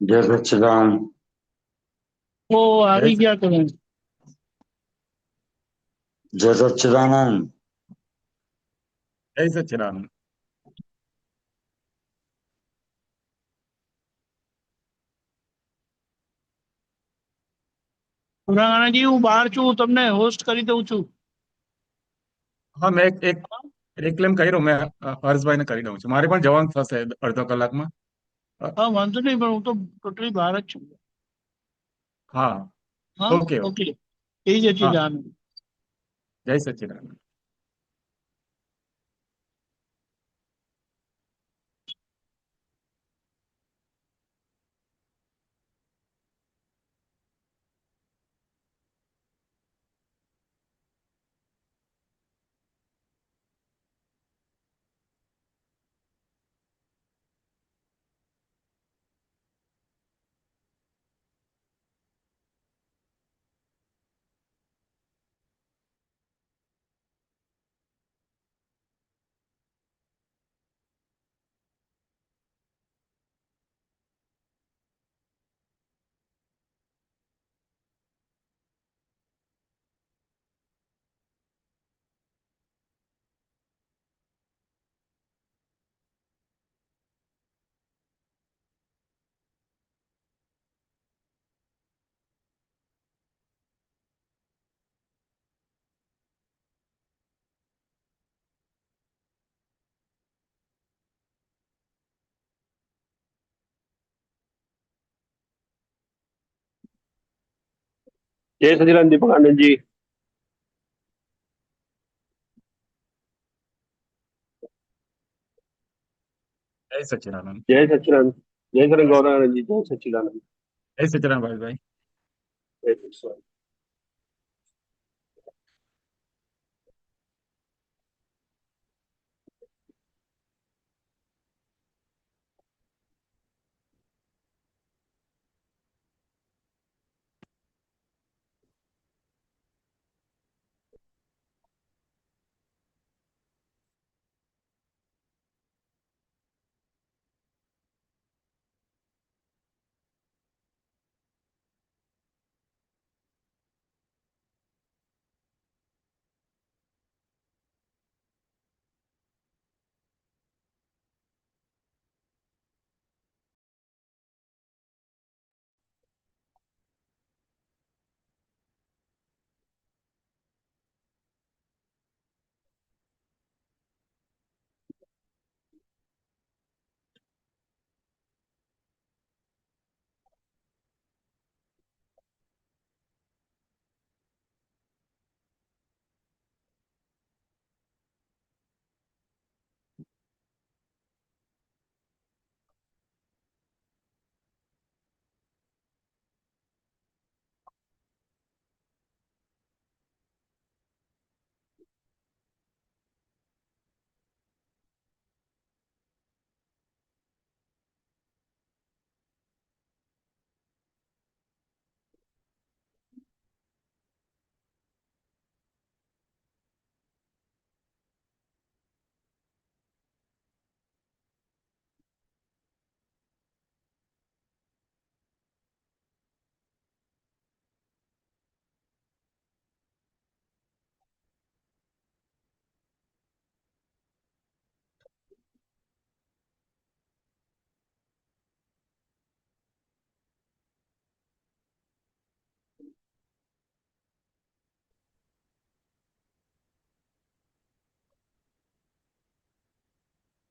જય સચ્ચિદાનંદ. ઓ જય આવી ગયા તમે. જય સચ્ચિદાનંદ. જય સચ્ચિદાનંદ. પુરાણાજી હું બહાર છું, તમને હોસ્ટ કરી દઉં છું. હા, મેં એક રિક્લેમ કર્યો. મેં હર્ષભાઈને કરી દઉં છું. મારે પણ જવાનું થશે અડધો કલાકમાં. હા વાંધો નહીં, પણ હું તો ટોટલી બહાર જ છું. હા, હા ઓકે ઓકે. ઓકે. એ જ હતી હા, જાન. જય સચ્ચિદાનંદ. जय सचिदानंद दीपक आनंद जी। જય સચ્ચિદાનંદ. जय सचिदानंद। जय सर गौरानंद जी। जय सचिदानंद। જય સચ્ચિદાનંદ ભાઈ. जय सचिदानंद।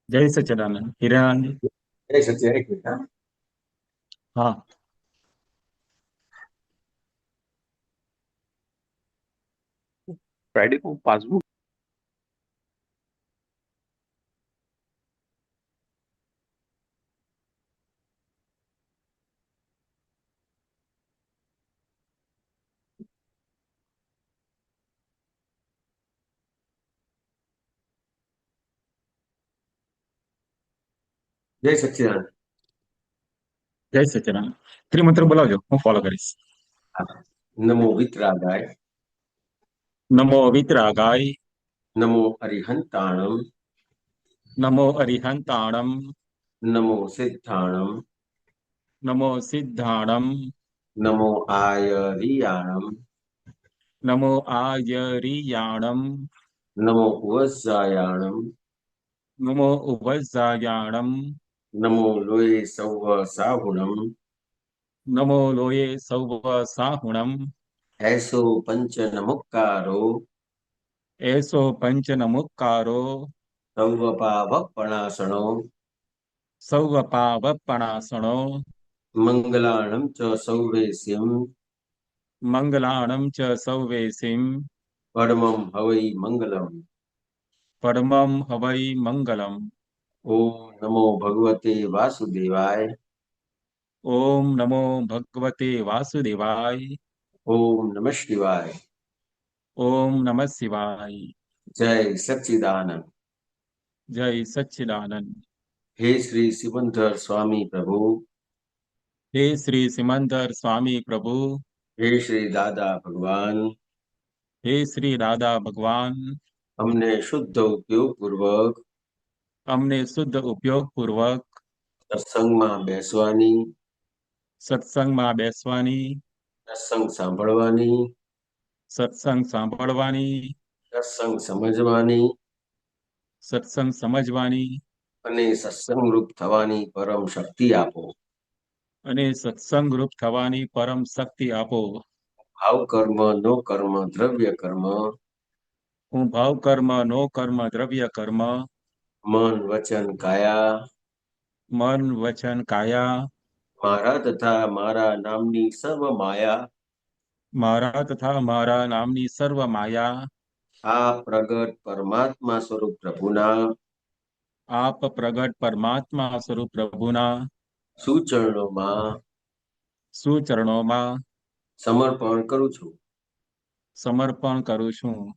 જય સચ્ચિદાનંદ. હિરાનંદ. જય સચ્ચિદાનંદ. એક મિનિટ, હા. હા, फ्राइडे को पासबुक। જય સચ્ચિદાનંદ. જય સચ્ચિદાનંદ. ત્રિમંત્ર બોલાવજો, હું ફોલો કરીશ. હા. નમો વિતરાગાય. નમો વિતરાગાય. નમો અરિહંતાણમ. નમો અરિહંતાણમ. નમો સિદ્ધાણમ. नमो सिद्धाणम नमो आयरियाणम नमो आयरियाणम नमो उवज्जायाणम नमो उपजायाणम नमो लोये सौव साहुणम नमो लोये सौव साहुणम ऐसो पंच नमुक्कारो ऐसो पंच नमुक्कारो सौव पावपणासणो सौव पावपणासणो मंगलाणं च सौवेस्यं मंगलाणं च सौवेसिं परमं हवै मंगलम्। परमं हवै मंगलम्। ओम नमो भगवते वासुदेवाय। ओम नमो भगवते वासुदेवाय। ओम नमः शिवाय। ओम नमः शिवाय। जय सच्चिदानंद। जय सच्चिदानंद। हे श्री सिमंदर स्वामी प्रभु, हे श्री सिमंदर स्वामी प्रभु, हे श्री दादा भगवान, हे श्री राधा भगवान, हमने शुद्ध उपयोग पूर्वक अમને શુદ્ધ ઉપયોગ પૂર્વક સત્સંગમાં બેસવાની, સત્સંગમાં બેસવાની, સત્સંગ સાંભળવાની, સત્સંગ સાંભળવાની, સત્સંગ સમજવાની સત્સંગ સમજવાની અને સત્સંગ રૂપ થવાની પરમ શક્તિ આપો। અને સત્સંગ રૂપ થવાની પરમ શક્તિ આપો। ભાવ કર્મ, નો કર્મ, દ્રવ્ય કર્મ, હું ભાવ કર્મ, નો કર્મ, દ્રવ્ય કર્મ, મન વચન કાયા મન વચન કાયા મારા તથા મારા નામની સર્વ માયા મારા તથા મારા નામની સર્વ માયા આ પ્રગટ પરમાત્મા સ્વરૂપ પ્રભુના આપ પ્રગટ પરમાત્મા સ્વરૂપ પ્રભુના સુચરણોમાં સુચરણોમાં સમર્પણ કરું છું। સમર્પણ કરું છું।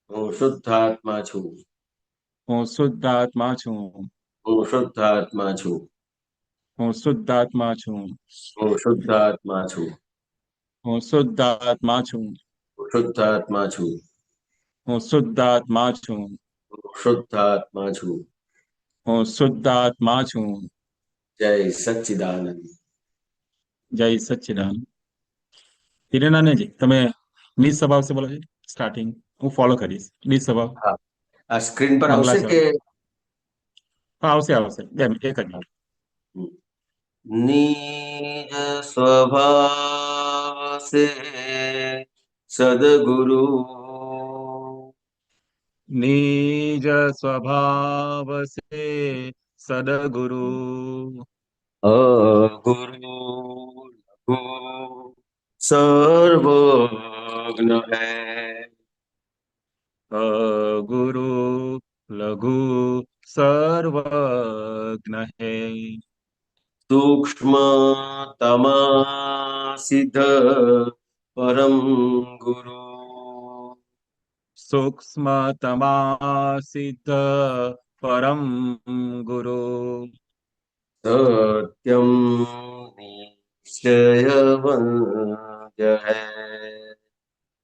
હું શુદ્ધાત્મા છું। હું શુદ્ધાત્મા છું। હું શુદ્ધાત્મા છું। હું શુદ્ધાત્મા છું। હું શુદ્ધાત્મા છું। હું શુદ્ધાત્મા છું। હું શુદ્ધાત્મા છું। હું શુદ્ધાત્મા છું। હું શુદ્ધાત્મા છું। હું શુદ્ધાત્મા છું। જય સચ્ચિદાનંદ। જય સચ્ચિદાનંદ। હિરેનાનજી તમે નિજ સ્વભાવ से બોલો છો સ્ટાર્ટિંગ હું ફોલો કરીશ નિજ સ્વભાવ હા, આ સ્ક્રીન પર આવશે મંગલાચરણ કે હા આવશે આવશે બે મિનિટ એક જ મિનિટ निज स्वभाव से सदगुरु निज स्वभाव से सदगुरु अगुरु लघु सर्वज्ञ है। गुरु लघु सर्वज्ञ है। सूक्ष्मतमा सिद्ध परम गुरु सूक्ष्मतमा सिद्ध परम गुरु सत्यम निश्चय वन्द्य है।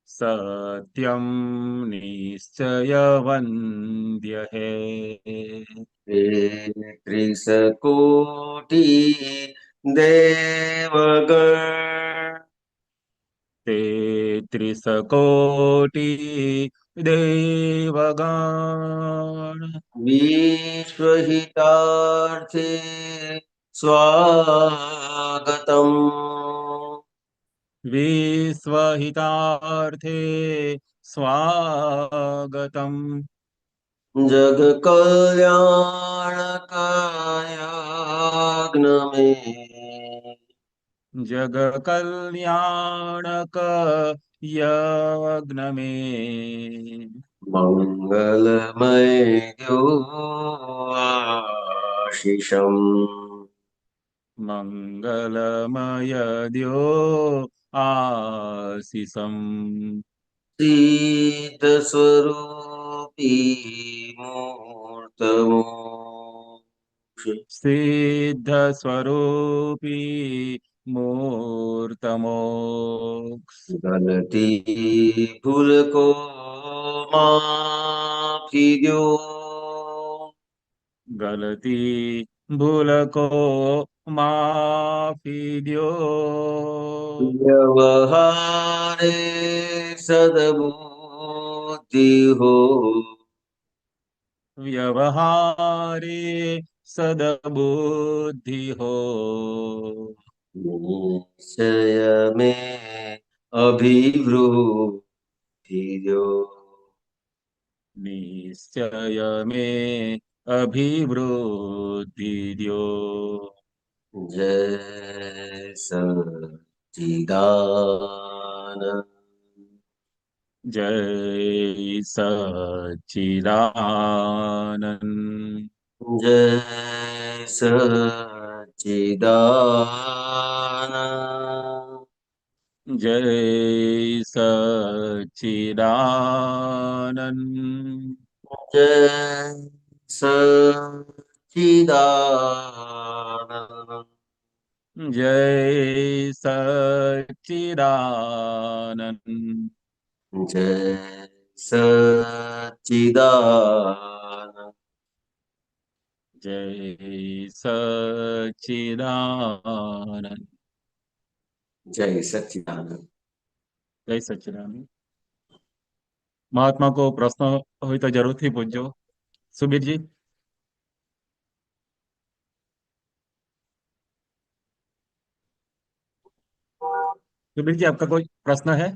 सत्यम निश्चय वन्द्य है। त्रिशकोटि देवगण तेत्रिशकोटि देवगण विश्वहितार्थे स्वागतम्। विश्वहितार्थे स्वागतम्। जग कल्याणकाय में जग कल्याणक यज्ञ में मंगलमय द्यो आशीषम्। मंगलमय द्यो आशीषम्। सिद्ध स्वरूपी मूर्तमोक्ष सिद्ध स्वरूपी मूर्तमोक्ष गलती भूल को माफी दो। गलती ભૂલ કો માફી દ્યો. વ્યવહારે સદબુદ્ધિ હો. વ્યવહારે સદબુદ્ધિ હો. નિશ્ચય में अभिवृद्धि दो. નિશ્ચય में અભિવૃદ્ધિ દ્યો. जय सच्चिदानंद. જય સચ્ચિદાનંદ. जय सच्चिदानंद. જય સચ્ચિદાનંદ. जय सच्चिदानंद. જય સચ્ચિદાનંદ. जय सच्चिदानंद. જય સચ્ચિદાનંદ. जय सच्चिदानंद. જય સચ્ચિદાનંદ. મહાત્મા કો પ્રશ્ન હોય તો જરૂરથી પૂછજો. સુબીરજી. सुबीर जी आपका कोई प्रश्न है?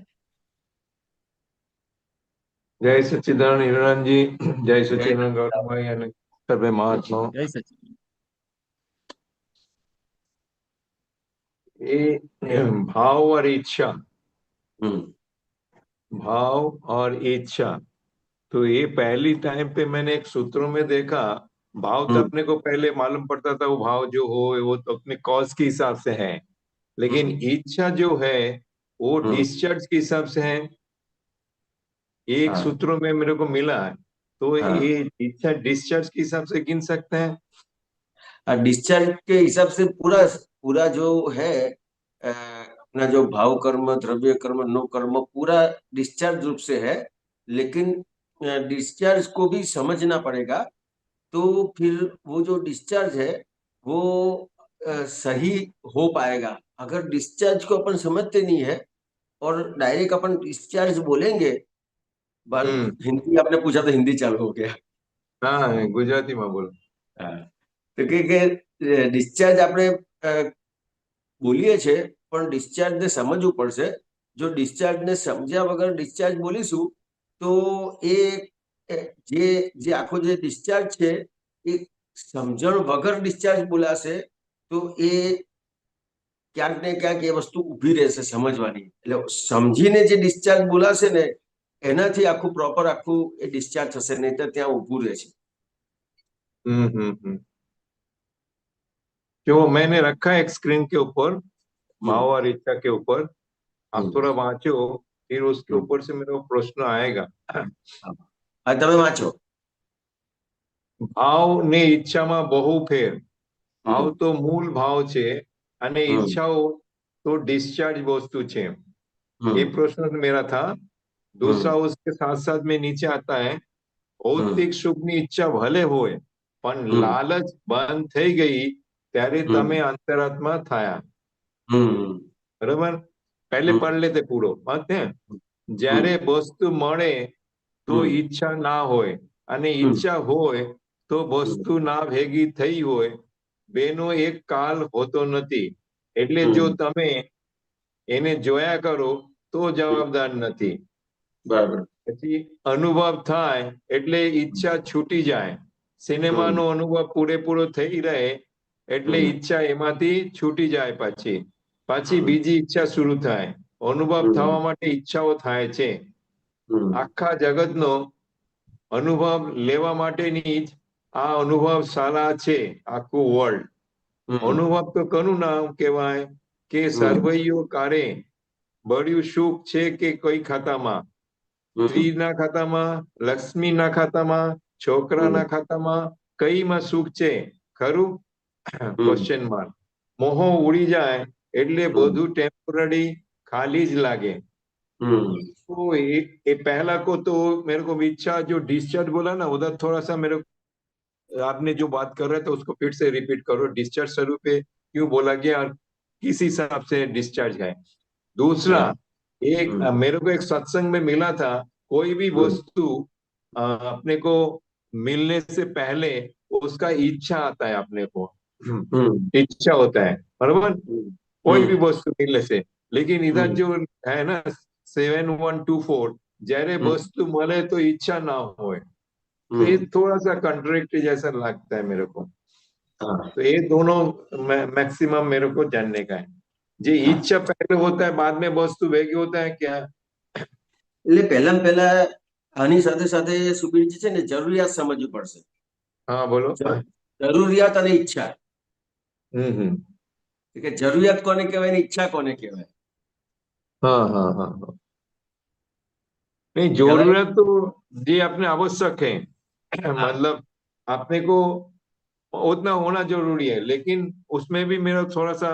जय सच्चिदानंद हिरण जी, जय सच्चिदानंद गौरव भाई અને સર્વે મહાત્માઓ. जय सच्चिदानंद. ये भाव और इच्छा, हम्म, भाव और इच्छा, तो ये पहली टाइम पे मैंने एक सूत्रों में देखा, भाव तो अपने को पहले मालूम पड़ता था, वो भाव जो हो वो तो अपने कॉज के हिसाब से है, लेकिन इच्छा जो है वो डिस्चार्ज के हिसाब से है. एक हाँ. सूत्रों में मेरे को मिला है, तो हाँ. ये इच्छा डिस्चार्ज के हिसाब से गिन सकते हैं. डिस्चार्ज के हिसाब से पूरा पूरा जो है अपना जो भाव कर्म, द्रव्य कर्म, नो कर्म पूरा डिस्चार्ज रूप से है, लेकिन डिस्चार्ज को भी समझना पड़ेगा. तो फिर वो जो डिस्चार्ज है वो सही हो पाएगा. अगर डिस्चार्ज को अपन समझते नहीं है और डायरेक्ट अपन डिस्चार्ज बोलेंगे, हिंदी आपने पूछा तो हिंदी चालू हो गया. हाँ, गुजराती में बोलो. તો કે ડિસ્ચાર્જ આપણે બોલીએ છે, પણ ડિસ્ચાર્જ ને સમજવું પડશે. જો ડિસ્ચાર્જ ને સમજ્યા વગર ડિસ્ચાર્જ બોલીશું તો એ જે આખો જે ડિસ્ચાર્જ છે એ સમજણ વગર ડિસ્ચાર્જ બોલાશે, તો એ ક્યાંક ને ક્યાંક એ વસ્તુ ઊભી રહેશે સમજવાની. એટલે સમજીને જે ડિસ્ચાર્જ બોલાશે ને એનાથી આખું પ્રોપર આખું એ ડિસ્ચાર્જ થશે, નહીં તો ત્યાં ઊભું રહેશે. जो मैंने रखा है एक स्क्रीन के ऊपर, भाव और इच्छा के ऊपर, आप थोड़ा वांचो, फिर उसके ऊपर से मेरा प्रश्न आएगा. તમે વાંચો. ભાવ ને ઈચ્છામાં બહુ ફેર. ભાવ તો મૂળ ભાવ છે અને ઈચ્છાઓ तो डिस्चार्ज वस्तु છે. ये प्रश्न मेरा था. दूसरा उसके साथ साथ में नीचे आता है, भौतिक सुखની ઈચ્છા ભલે હોય પણ લાલચ બંધ થઈ ગઈ ત્યારે તમે અંતરાત્મા થયા. બરાબર? પહેલે પढ़ लेते પૂરો. વાત હે, જ્યારે વસ્તુ મળે તો ઈચ્છા ના હોય અને ઈચ્છા હોય તો વસ્તુ ના ભેગી થઈ હોય, બેનો એક કાલ હોતો નથી. એટલે જો તમે એને જોયા કરો તો જવાબદાર નથી. બરાબર. પછી અનુભવ થાય એટલે ઈચ્છા છૂટી જાય. સિનેમાનો અનુભવ પૂરેપૂરો થઈ રહે એટલે ઈચ્છા એમાંથી છૂટી જાય. પાછી બીજી ઈચ્છા શરૂ થાય. અનુભવ થવા માટે ઈચ્છાઓ થાય છે. આખા જગતનો અનુભવ લેવા માટેની જ આ અનુભવ શાળા છે, આખું વર્લ્ડ. અનુભવ તો કોનું નામ કહેવાય કે સર્વૈયો કારે બળ્યું સુખ છે કે કોઈ ખાતામાં, સ્ત્રીના ખાતામાં, લક્ષ્મીના ખાતામાં, છોકરાના ખાતામાં, કઈમાં સુખ છે ખરું? Question mark. મોહ ઉડી જાય એટલે બધું ટેમ્પરરી खाली ज लागे. तो ये पहला को तो मेरे को इच्छा जो डिस्चार्ज बोला ना उधर थोड़ा सा मेरे आपने जो बात कर रहे थे उसको फिर से रिपीट करो, डिस्चार्ज स्वरूप पे क्यों बोला गया और किस हिसाब से डिस्चार्ज है। दूसरा, एक मेरे को एक सत्संग में मिला था, कोई भी वस्तु अपने को मिलने से पहले उसका इच्छा आता है, अपने को इच्छा होता है, बराबर, कोई भी वस्तु मिलने से। लेकिन इधर जो है ना 7124, जયારે वस्तु મળે तो इच्छा ना हो, तो ये थोड़ा सा कंट्रडिक्टरी जैसा लगता है मेरे को। तो ये दोनों मैक्सिमम मेरे को जानने का है, જે ઈચ્છા પહેલે હોતા है बाद में वस्तु वेगी होता है क्या? એટલે પહેલામાં પહેલા આની સાથે સાથે સુબીરજી છે ને જરૂરિયાત સમજવી પડશે. हाँ बोलो। જરૂરિયાત અને ઈચ્છા, हम्म। કે જરૂરિયાત કોને કહેવાય ને ઈચ્છા કોને કહેવાય? हाँ हाँ हाँ हाँ, नहीं जरूरत तो जी अपने आवश्यक है, मतलब अपने को उतना होना जरूरी है, लेकिन उसमें भी मेरा थोड़ा सा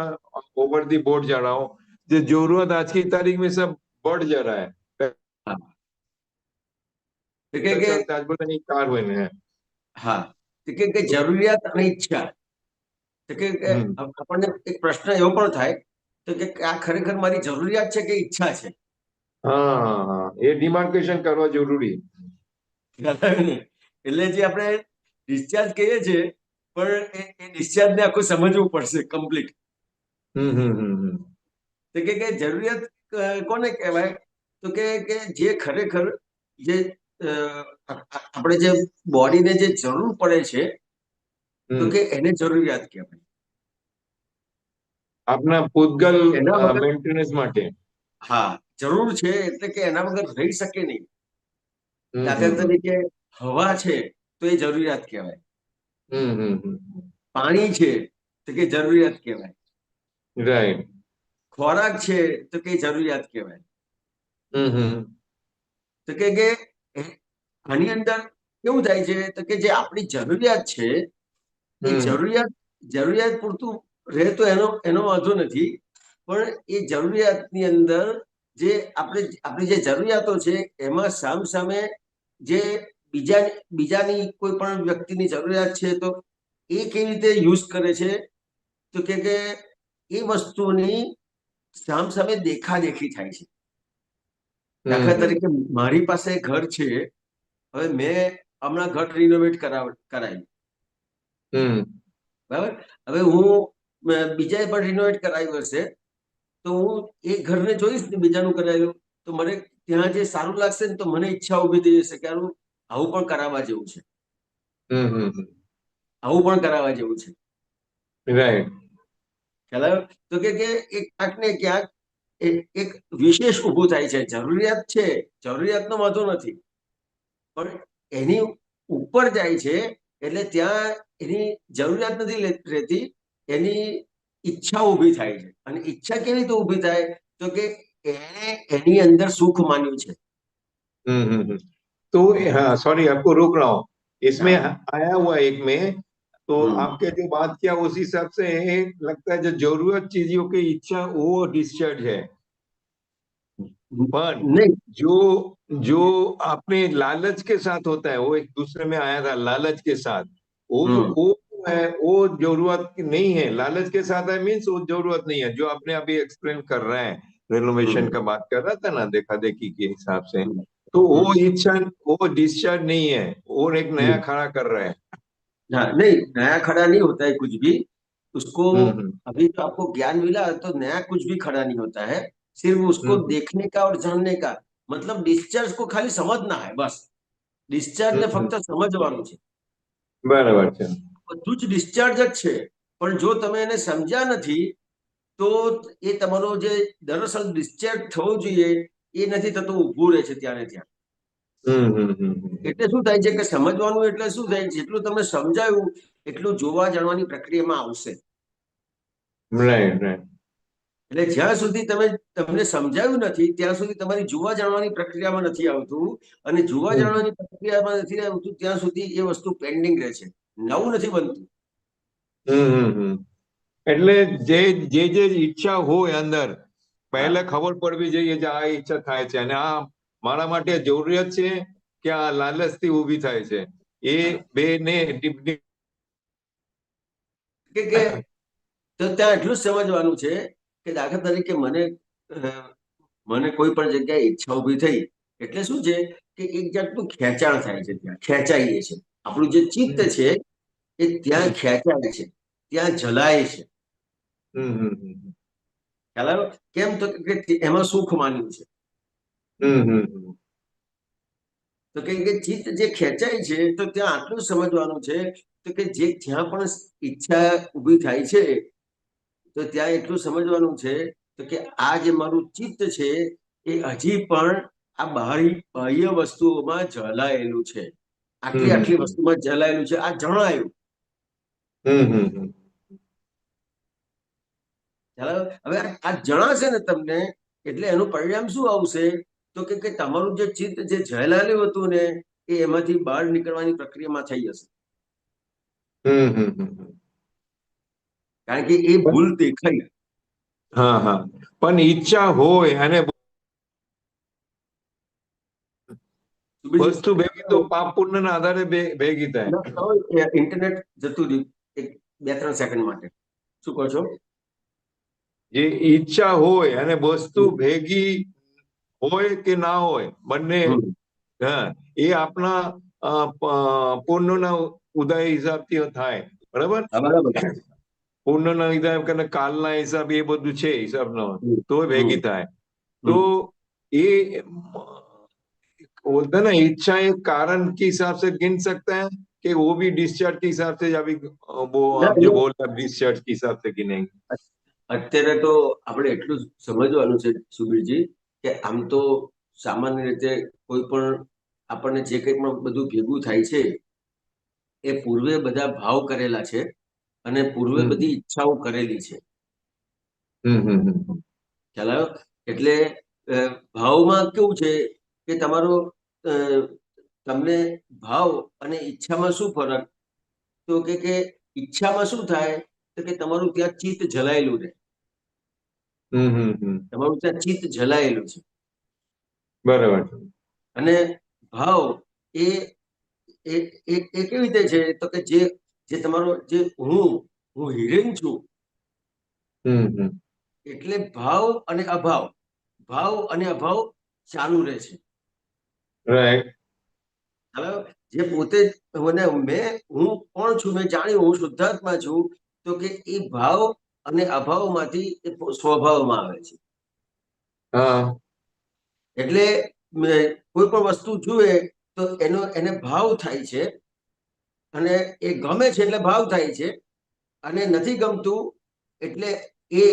ओवर दी बोर्ड जा रहा हूँ, जो जरूरत आज की तारीख में सब बढ़ जा रहा है। आज बोला नहीं कार हुए हैं। હા, કે જરૂરિયાત અને ઈચ્છા, તો કે આપણને એક પ્રશ્ન એવો પણ થાય તો કે આ ખરેખર મારી જરૂરિયાત છે કે ઈચ્છા છે? हाँ हाँ हाँ, ये डिमार्केशन करवा जरूरी है। એટલે જે આપણે ડિસ્ચાર્જ કહીએ છીએ, પણ એ ડિસ્ચાર્જ ને આખું સમજવું પડશે કમ્પ્લીટ. તો કે જરૂરિયાત કોને કહેવાય? તો કે જે ખરેખર જે આપણે જે બોડીને જે જરૂર પડે છે, તો કે એને જરૂરિયાત કહેવાય. આપના પૂતગલ એના વગર મેન્ટેનન્સ માટે હા જરૂર છે, એટલે કે એના વગર રહી શકે નહીં. हम्म દાખલા તરીકે હવા છે તો એ જરૂરિયાત કહેવાય. પાણી છે તો કે જરૂરિયાત કહેવાય. राइट। ખોરાક છે તો કે જરૂરિયાત કહેવાય. તો કે આની અંદર કેવું થાય છે તો કે જે આપણી જરૂરિયાત છે એ જરૂરિયાત પૂરતું રહે તો એનો વાંધો નથી, પણ એ જરૂરિયાતની અંદર જે આપણી જે જરૂરિયાતો છે એમાં સામે જે બીજાની કોઈ પણ વ્યક્તિની જરૂરિયાત છે તો એ કેવી રીતે યુઝ કરે છે, તો કે એ વસ્તુની સામે દેખાદેખી થાય છે. દાખલા તરીકે મારી પાસે ઘર છે, હવે મેં હમણાં ઘર રિનોવેટ કરાવ્યું, બરાબર. હવે હું બીજાએ પણ રિનોવેટ કરાવ્યું હશે, તો હું એ ઘરને જોઈશ ને બીજાનું કરાવ્યું, તો મને ત્યાં જે સારું લાગશે ને તો મને ઈચ્છા ઉભી થઈ જશે કે આવું પણ કરાવવા જેવું છે, આવું પણ કરાવવા જેવું છે. राइट। ખ્યાલ આવ્યો? તો કે ક્યાંક ને ક્યાંક એક વિશેષ ઊભું થાય છે. જરૂરિયાત છે, જરૂરિયાતનો વાંધો નથી, પણ એની ઉપર જાય છે એટલે ત્યાં એની જરૂરિયાત નથી રહેતી, એની ઈચ્છા ઊભી થાય છે. અને ઈચ્છા કેવી રીતે ઊભી થાય? તો કે એને એની અંદર સુખ માન્યું છે. तो हाँ सॉरी आपको रोक रहा हूँ, इसमें आया हुआ एक में, तो आपके जो बात किया उस हिसाब से लगता है जो जरूरत चीजों की इच्छा वो डिस्चार्ज है, पर नहीं, जो आपने लालच के साथ होता है, वो एक दूसरे में आया था लालच के साथ, वो है वो जरूरत नहीं है। लालच के साथ है मीन्स वो जरूरत नहीं है, जो आपने अभी एक्सप्लेन कर रहे हैं, रेनोवेशन का बात कर रहा था ना, देखा देखी के हिसाब से, तो वो इच्छा वो डिस्चार्ज नहीं है, और एक नया खड़ा कर रहे हैं। हाँ, नहीं नया खड़ा नहीं होता है कुछ भी उसको। अभी तो आपको ज्ञान मिला तो नया कुछ भी खड़ा नहीं होता है, सिर्फ उसको देखने का और जानने का, मतलब डिस्चार्ज को खाली समझना है बस. डिस्चार्ज ने फक्त समझવાનું છે, બરાબર છે, બધું જ ડિસ્ચાર્જ જ છે. પણ જો તમે એને સમજ્યા નથી તો એ તમારો જે દરઅસલ ડિસ્ચાર્જ થવો જોઈએ એ નથી થતો, ઊભું રહે છે ત્યાં ને ત્યાં. એટલે શું થાય છે કે સમજવાનું એટલે શું થાય, જેટલું તમે સમજાયું એટલું જોવા જાણવાની પ્રક્રિયામાં આવશે. Right right. એટલે જ્યાં સુધી તમને સમજાયું નથી ત્યાં સુધી તમારી જોવા જાણવાની પ્રક્રિયામાં નથી આવતું, અને જોવા જાણવાની પ્રક્રિયામાં નથી આવતું ત્યાં સુધી એ વસ્તુ પેન્ડિંગ રહે છે, નવું નથી બનતું. એટલે જે ઈચ્છા હોય અંદર પહેલા ખબર પડવી જોઈએ કે આ ઈચ્છા થાય છે અને આ મારા માટે જરૂરિયાત છે કે આ લાલચથી ઊભી થાય છે, એ બે ને કે તો ત્યાં એટલું જ સમજવાનું છે કે દાખલા તરીકે મને કોઈ પણ જગ્યાએ ઈચ્છા ઊભી થઈ એટલે શું છે કે એક જાતનું ખેંચાણ થાય છે, ત્યાં ખેંચાઈએ છે. આપણું જે ચિત્ત છે એ ત્યાં ખેંચાય છે, ત્યાં જલાય છે. હમ હમ હમ ખ્યાલ આવ્યો? કેમ તો કે એમાં સુખ માન્યું છે. હમ હમ હમ તો કે ચિત્ત જે ખેંચાય છે તો ત્યાં આટલું સમજવાનું છે તો કે જ્યાં પણ ઈચ્છા ઊભી થાય છે તો ત્યાં એટલું સમજવાનું છે તો કે આ જે મારું ચિત્ત છે એ હજી પણ આ બાહ્ય વસ્તુઓમાં જલાયેલું છે. આટલી આટલી વસ્તુમાં જલાયેલું છે, આ જણાયું. હમ હમ હમ હવે આ જણાશે ને તમને એટલે એનું પરિણામ શું આવશે તો કે તમારું જે ચિત્ત જે જલાયેલું હતું ને એ એમાંથી બહાર નીકળવાની પ્રક્રિયામાં થઈ જશે. હમ હમ હમ કારણ કે એ ભૂલ દેખાઈ. હા હા, પણ ઈચ્છા હોય અને વસ્તુ ભેગી તો પાપ પુણ્યના આધારે ભેગી થાય. ઇન્ટરનેટ જતું રહ્યું એક 2-3 સેકન્ડ માટે. શું કહો છો? જે ઈચ્છા હોય અને વસ્તુ ભેગી હોય કે ના હોય બંને, હા, એ આપણા પુણ્યના ઉદય હિસાબથી થાય. બરાબર? બરાબર. પુણ્યના હિસાબ કે કાલના હિસાબ એ બધું છે હિસાબનો, તો ભેગી થાય. तो ये बोलते हैं ना, इच्छा एक कारण के हिसाब से गिन सकते हैं कि वो भी डिस्चार्ज के हिसाब से, अभी वो आप जो बोल रहे हैं डिस्चार्ज के हिसाब से गिनेंगे. અત્યારે તો આપણે એટલું જ સમજવાનું છે સુબીરજી કે આમ તો સામાન્ય રીતે કોઈ પણ આપણને જે કંઈ પણ બધું ભેગું થાય છે એ પૂર્વે બધા ભાવ કરેલા છે અને પૂર્વે બધી ઈચ્છાઓ કરેલી છે. ખ્યાલ આવ્યો? એટલે ભાવમાં કેવું છે કે તમારો તમને ભાવ અને ઈચ્છામાં શું ફરક? તો કે ઈચ્છામાં શું થાય તો કે તમારું ત્યાં ચિત્ત જલાયેલું રહે. તમારું ત્યાં ચિત્ત જલાયેલું છે. બરાબર. અને ભાવ એ કેવી રીતે છે તો કે જે તમારો જે હું હિરેન છું એટલે ભાવ અને અભાવ ચાલુ રહે છે. રાઈટ. જે પોતે હું કોણ છું, મેં જાણ્યું હું શુદ્ધાત્મા છું, તો કે એ ભાવ અને અભાવમાંથી એ સ્વભાવમાં આવે છે. હા. એટલે કોઈ પણ વસ્તુ જુએ તો એને ભાવ થાય છે અને એ ગમે છે એટલે ભાવ થાય છે અને નથી ગમતું એટલે એ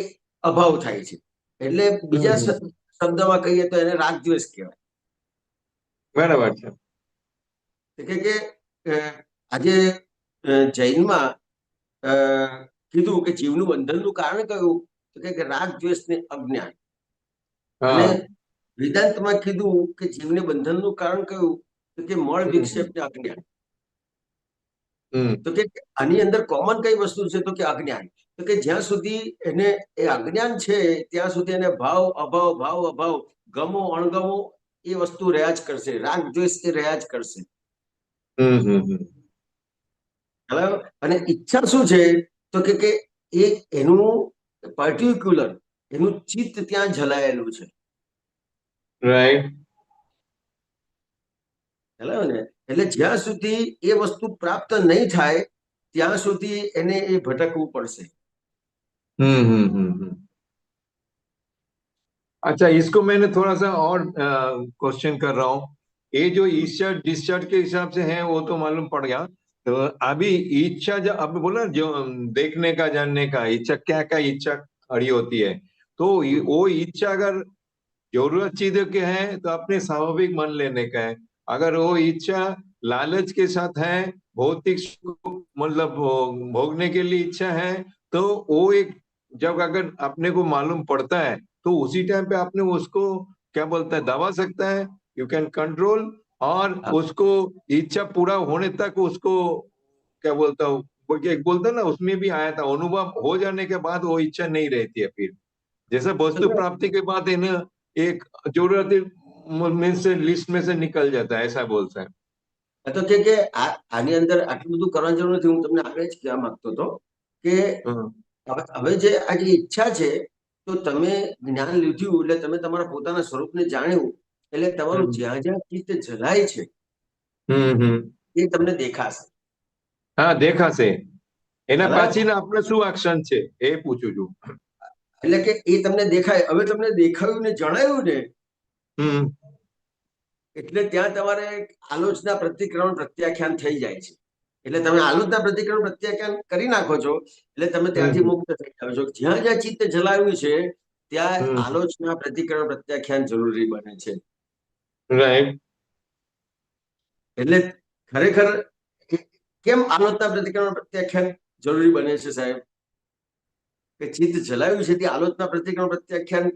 અભાવ થાય છે. એટલે બીજા શબ્દમાં કહીએ તો એને રાગ દ્વેષ કહેવાય. બરાબર છે. કે આજે જૈનમાં કીધું કે જીવનું બંધનનું કારણ કયું તો કે રાગ દ્વેષ ને અજ્ઞાન. અને વેદાંતમાં કીધું કે જીવને બંધનનું કારણ કયું તો કે મળ વિક્ષેપ ને અજ્ઞાન. તો કે આની અંદર કોમન કઈ વસ્તુ છે તો કે અજ્ઞાન. તો કે જ્યાં સુધી એને એ અજ્ઞાન છે ત્યાં સુધી એને ભાવ અભાવ ગમો અણગમો એ વસ્તુ રહ્યા જ કરશે. રાગ દ્વેષ એ રહ્યા જ કરશે. અને ઈચ્છા શું છે તો કે એનું પર્ટિક્યુલર એનું ચિત્ત ત્યાં જલાયેલું છે. રાઈટ. ને એટલે જ્યાં સુધી એ વસ્તુ પ્રાપ્ત નહીં થાય ત્યાં સુધી એને એ ભટકવું પડશે. अच्छा, इसको मैंने थोड़ा सा और क्वेश्चन कर रहा हूँ. ये जो ईच्छा डिस्चार्ज के हिसाब से है वो तो मालूम पड़ गया. तो अभी इच्छा जब आपने बोला जो देखने का जानने का इच्छा, क्या क्या इच्छा खड़ी होती है, तो वो इच्छा अगर जरूरत चीजों के है तो अपने स्वाभाविक मान लेने का है. अगर वो इच्छा लालच के साथ है, भौतिक मतलब भोगने के लिए इच्छा है, तो वो एक जब अगर अपने को मालूम पड़ता है तो उसी टाइम पे आपने उसको क्या बोलता है दबा सकता है. यू कैन कंट्रोल और उसको इच्छा पूरा होने तक उसको क्या बोलता हूँ, एक बोलता है ना, उसमें भी आया था अनुभव हो जाने के बाद वो इच्छा नहीं रहती है फिर. जैसे वस्तु प्राप्ति के बाद है ना, एक जरूरत में से लिस्ट में से निकल जाता है, ऐसा बोलता है. તો કે આની અંદર આટલું બધું કરવાની જરૂર નથી. હું તમને આગળ જ કહેવા માંગતો હતો કે હમ, હવે જે આ જે ઈચ્છા છે, તો તમે જ્ઞાન લીધું એટલે તમે તમારા પોતાના સ્વરૂપને જાણ્યું, એટલે તમારું હમ. જ્યાં જ્યાં ચિત્ત જલાય છે હમ. એ તમને દેખાશે. હા, દેખાશે. એના બરાબર? પછીના આપણે શું એક્શન છે એ પૂછું છું. એટલે કે એ તમને દેખાય. હવે તમને દેખાયું ને જણાયું ને, હમ. એટલે ત્યાં તમારે આલોચના પ્રતિક્રમણ પ્રત્યાખ્યાન થઈ જાય છે. એટલે તમે આલોચના પ્રતિક્રમણ પ્રત્યાખ્યાન કરી નાખો છો, એટલે તમે ત્યાંથી હમ. મુક્ત થઈ જાઓ છો. જ્યાં જ્યાં ચિત્ત જલાવ્યું છે ત્યાં હમ. આલોચના પ્રતિક્રમણ પ્રત્યાખ્યાન જરૂરી બને છે. રાઈટ. એટલે ખરેખર કેમ આલોચના પ્રતિક્રમણ પ્રત્યાખ્યાન જરૂરી બને છે સાહેબ? કે ચિત્ત જલાવ્યું છે તે આલોચના પ્રતિક્રમણ પ્રત્યાખ્યાન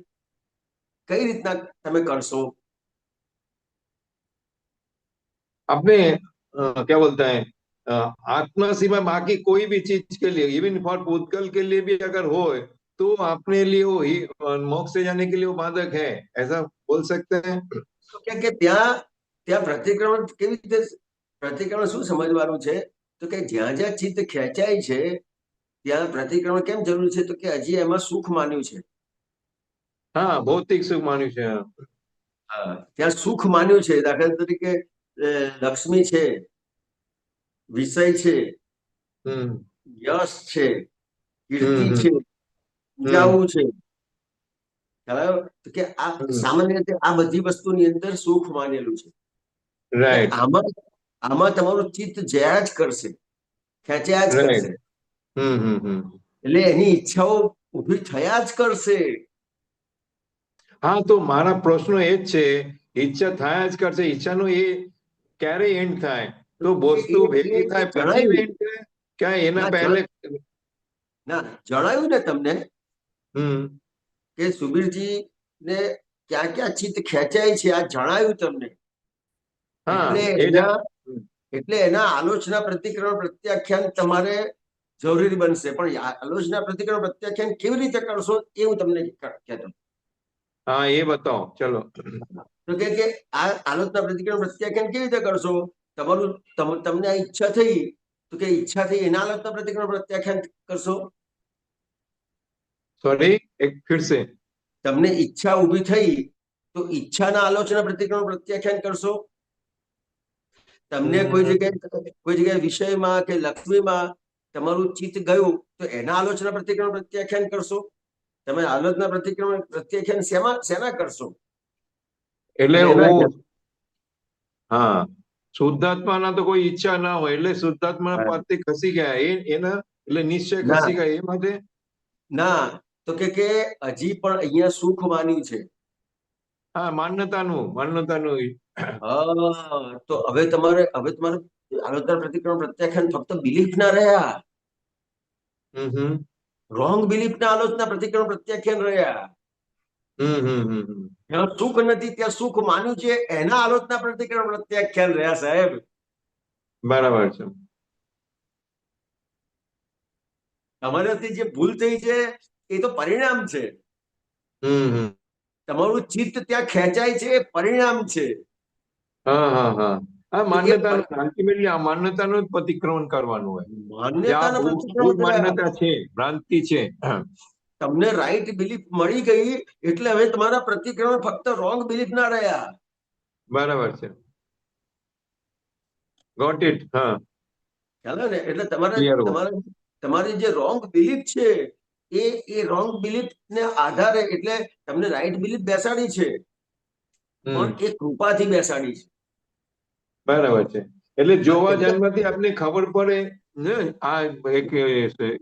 કઈ રીતના તમે કરશો? अपने क्या बोलता है आत्मा सिवा बाकी कोई भी चीज के लिए इवन फॉर भूतकाल के लिए भी अगर हो तो अपने लिए वो ही मोक्ष से जाने के लिए वो बाधक है, ऐसा बोल सकते हैं. કે ત્યાં ત્યાં પ્રતિક્રમણ કેવી રીતે, પ્રતિક્રમણ શું સમજવાનું છે? તો કે જ્યાં જ્યાં ચિત્ત ખેંચાય છે ત્યાં પ્રતિક્રમણ કેમ જરૂરી છે? તો કે હજી એમાં સુખ માન્યું છે. हाँ, भौतिक सुख मान्યું છે. ત્યાં સુખ માન્યું છે. દાખલા તરીકે લક્ષ્મી છે, વિષય છે, હમ. યશ છે, કીર્તિ હમ. છે, પૂજાવું છે. બરાબર? તો કે આ હમ. સામાન્ય રીતે આ બધી વસ્તુની અંદર સુખ માનેલું છે. રાઈટ. આમાં આમાં તમારું ચિત્ત જયા જ કરશે, ખેંચ્યા જ રાઈટ. કરશે. હમ. હમ. હમ. એટલે એની ઈચ્છાઓ ઊભી થયા જ કરશે. હા, તો મારા પ્રશ્ન એ જ છે, ઈચ્છા થયા જ કરશે, ઈચ્છાનો એ ક્યારે એન્ડ થાય? તો વસ્તુ ભેગી થાય પછી જણાયું એન્ડ થાય ક્યાં એના ના પહેલે? ના જણાયું ને તમને હમ. કે સુબીરજી ને ક્યાં ક્યાં ચિત્ત ખેંચાય છે, આ જણાયું તમને. હા, એટલે એના આલોચના પ્રતિક્રમણ પ્રત્યાખ્યાન તમારે જરૂરી બનશે. પણ આલોચના પ્રતિક્રમણ પ્રત્યાખ્યાન કેવી રીતે કરશો એ હું તમને કહેતો. હા, એ બતાવો ચલો. તો કે આ આલોચના પ્રતિક્રમણ પ્રત્યાખ્યાન કેવી રીતે કરશો? તમારું તમને આ ઈચ્છા થઈ, તો કે ઈચ્છા થઈ એના આલોચના પ્રતિક્રમણ પ્રત્યાખ્યાન કરશો. સોરી, એક ફિર સે. તમને ઈચ્છા ઊભી થઈ તો ઈચ્છાના આલોચના પ્રતિક્રમણ પ્રત્યાખ્યાન કરશો. તમને કોઈ જગ્યાએ વિષયમાં કે લક્ષ્મીમાં તમારું ચિત્ત ગયું તો એના આલોચના પ્રતિક્રમણ પ્રત્યાખ્યાન કરશો. તમે આલોચના પ્રતિક્રમણ પ્રત્યાખ્યાન શેના કરશો? એટલે એના હા, શુદ્ધાત્માના તો કોઈ ઈચ્છા ના હોય એટલે શુદ્ધાત્મા પાતે ખસી ગયા એના એટલે નિશ્ચય ખસી ગયા એ માટે. ના, તો કે હજી પણ અહીંયા સુખ માન્યું છે. હા, માન્યતાનું. તો હવે તમારે આલોચના પ્રતિક્રમણ પ્રત્યાખ્યાન ફક્ત બિલીફ ના રહ્યા, રોંગ બિલીફ ના આલોચના પ્રતિક્રમણ પ્રત્યાખ્યાન રહ્યા. જ્યાં સુખ નથી ત્યાં સુખ માન્યું છે એના આલોચના પ્રતિક્રમણ પ્રત્યાખ્યાન રહ્યા સાહેબ. બરાબર છે. તમારાથી જે ભૂલ થઈ છે એ તો પરિણામ છે. તમારું ચિત્ત ત્યાં ખેંચાય છે એ પરિણામ છે. અલ્ટિમેટલી આ માન્યતાનું જ પ્રતિક્રમણ કરવાનું હોય. માન્યતાનો ભૂલ માન્યતા છે, ભ્રાંતિ છે. તમને રાઈટ બિલીફ મળી ગઈ એટલે હવે તમારા પ્રતિક્રમણ ફક્ત રોંગ બિલીફ ના રહ્યા. બરાબર છે. Got it. હા, ખ્યાલ ને? એટલે Clear. તમારી જે રોંગ બિલીફ છે એ રોંગ બિલીફ ને આધારે, એટલે તમને રાઈટ બિલીફ બેસાડી છે પણ એ કૃપાથી બેસાડી છે. બરાબર છે. એટલે જોવા જન્મથી આપને ખબર પડે ને આ એક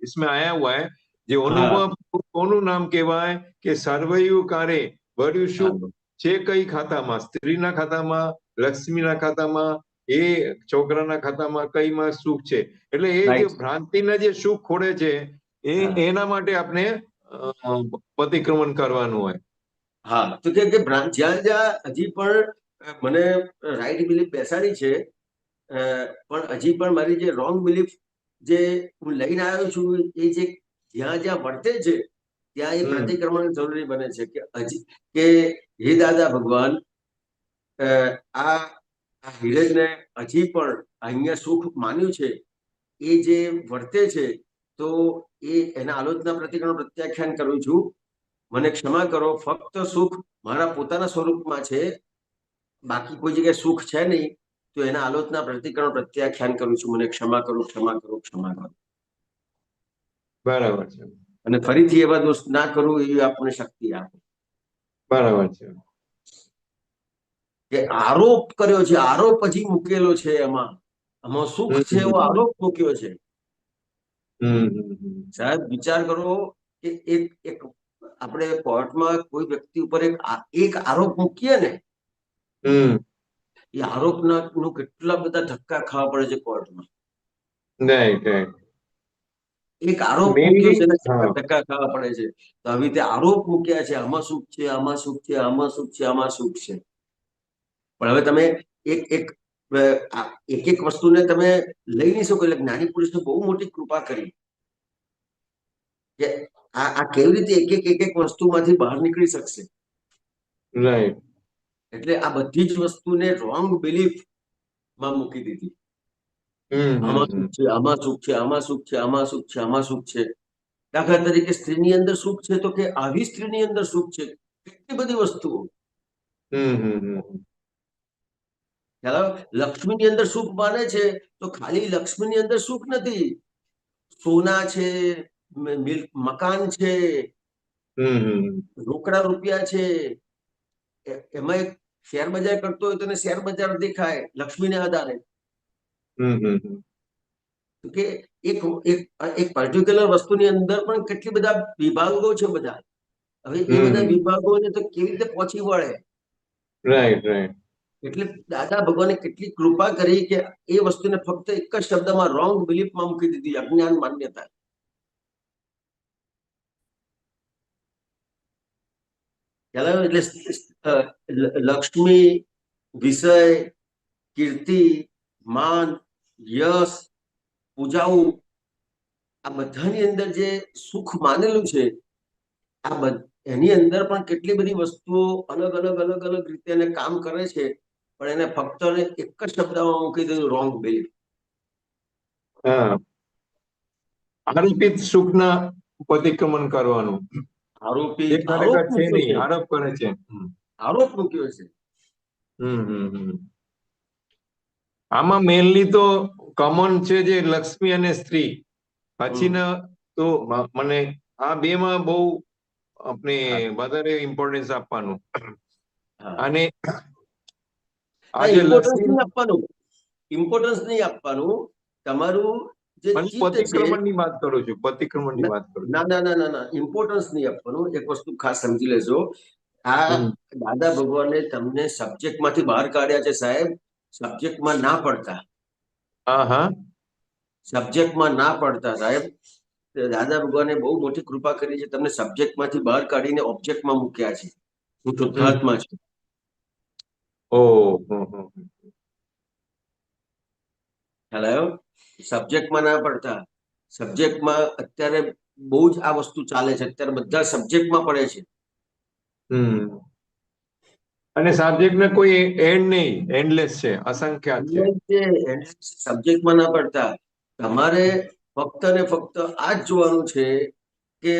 इसमें आया हुआ है જે અનુભવ કોનું નામ કહેવાય કે સર્વૈવ કારે વળ્યું સુખ છે કઈ ખાતામાં, સ્ત્રીના ખાતામાં, લક્ષ્મીના ખાતામાં, એ છોકરાના ખાતામાં કઈમાં સુખ છે. એટલે એ જે ભ્રાંતિના જે સુખ ખોડે છે એના માટે આપણે પ્રતિક્રમણ કરવાનું હોય. હા, તો કે જ્યાં જ્યાં હજી પણ મને રાઈટ બિલીફ બેસાડી છે પણ હજી પણ મારી જે રોંગ બિલીફ જે હું લઈને આવ્યો છું એ જે જ્યાં જ્યાં વર્તે છે ત્યાં એ પ્રતિક્રમણ જરૂરી બને છે. કે હજી કે હે દાદા ભગવાન, આ હિરજને હજી પણ અહીંયા સુખ માન્યું છે એ જે વર્તે છે તો એના આલોચના પ્રતિક્રમણ પ્રત્યાખ્યાન કરું છું. મને ક્ષમા કરો, ફક્ત સુખ મારા પોતાના સ્વરૂપમાં છે, બાકી કોઈ જગ્યાએ સુખ છે નહીં, તો એના આલોચના પ્રતિક્રમણ પ્રત્યાખ્યાન કરું છું. મને ક્ષમા કરો, ક્ષમા કરો, ક્ષમા કરો. બરાબર છે. અને ફરીથી એવા દોષ ના કરું એવી આપણને શક્તિ આપે. બરાબર છે. કે આરોપ કર્યો છે, આરોપ હજી મૂકેલો છે, આમાં સુખ છે એવો આરોપ મૂક્યો છે. સાહેબ વિચાર કરો કે એક આપણે કોર્ટમાં કોઈ વ્યક્તિ ઉપર એક આરોપ મૂકીએ ને, એ આરોપના કેટલા બધા ધક્કા ખાવા પડે છે કોર્ટમાં. Right right. એક આરોપ મૂક્યો છે ને ધક્કા ખાવા પડે છે. તો આવી રીતે આરોપ મૂક્યા છે, આમાં સુખ છે, આમાં સુખ છે, આમાં સુખ છે, આમાં સુખ છે. પણ હવે તમે એક એક વસ્તુને તમે લઈ નહીં શકો. એટલે જ્ઞાની પુરુષને બહુ મોટી કૃપા કરી કે આ કેવી રીતે એક એક વસ્તુમાંથી બહાર નીકળી શકશે. રાઈટ. એટલે આ બધી જ વસ્તુને રોંગ બિલીફ માં મૂકી દીધી. આમાં સુખ છે, આમાં સુખ છે, આમાં સુખ છે, આમાં સુખ છે, આમાં સુખ છે. દાખલા તરીકે સ્ત્રીની અંદર સુખ છે, તો કે આવી સ્ત્રીની અંદર સુખ છે. કેટલી બધી વસ્તુઓ. લક્ષ્મીની અંદર સુખ માને છે, તો ખાલી લક્ષ્મીની અંદર સુખ નથી. સોના છે, મકાન છે, રોકડા રૂપિયા છે. એમાં એક શેર બજાર કરતો હોય તો એને શેર બજાર દેખાય લક્ષ્મીને આધારે. કે એક પર્ટિક્યુલર વસ્તુની અંદર પણ કેટલી બધા વિભાગો છે બધા. હવે એ બધા વિભાગોને તો કેવી રીતે પહોંચી વળે. Right right. એટલે દાદા ભગવાને કેટલી કૃપા કરી કે એ વસ્તુને ફક્ત એક જ શબ્દમાં રોંગ બિલીફમાં મૂકી દીધી, અજ્ઞાન માન્યતા. એટલે લક્ષ્મી, વિષય, કીર્તિ, માન, યશ, પૂજાઓ, આ બધાની અંદર જે સુખ માનેલું છે, એની અંદર પણ કેટલી બધી વસ્તુઓ અલગ અલગ અલગ અલગ રીતે એને કામ કરે છે. પણ એને ફક્ત એક જ શબ્દમાં મૂકી દીધું, રોંગ બિલીફ. આરોપિત સુખના પ્રતિક્રમણ કરવાનું. આરોપી આરોપ કરે છે. આરોપ મૂક્યો છે. આમાં મેનલી તો કોમન છે જે લક્ષ્મી અને સ્ત્રી. પછીના તો મને આ બે માં બહુ આપણે વધારે ઇમ્પોર્ટન્સ આપવાનું. અને ઇમ્પોર્ટન્સ નહીં આપવાનું. તમારું જે પ્રતિક્રમણ ની વાત કરું છું. પ્રતિક્રમણ ની વાત કરું. ના ના ના ના ના, ઇમ્પોર્ટન્સ નહીં આપવાનું. એક વસ્તુ ખાસ સમજી લેજો. આ દાદા ભગવાને તમને સબ્જેક્ટ માંથી બહાર કાઢ્યા છે સાહેબ. સબ્જેક્ટમાં ના પડતા. સબ્જેક્ટમાં ના પડતા સાહેબ. દાદા ભગવાને બહુ મોટી કૃપા કરી છે. તમને સબ્જેક્ટ માંથી બહાર કાઢીને ઓબ્જેક્ટમાં મૂક્યા છે. હું શુદ્ધાત્મા છું. ખ્યાલ આવ્યો? સબ્જેક્ટમાં ના પડતા. સબ્જેક્ટમાં અત્યારે બહુ જ આ વસ્તુ ચાલે છે. અત્યારે બધા સબ્જેક્ટમાં પડે છે. અને સબ્જેક્ટ ને કોઈ એન્ડ નહીં, એન્ડલેસ છે, અસંખ્યાત છે. સબ્જેક્ટમાં ના પડતા. તમારે ફક્ત ને ફક્ત આ જ જોવાનું છે કે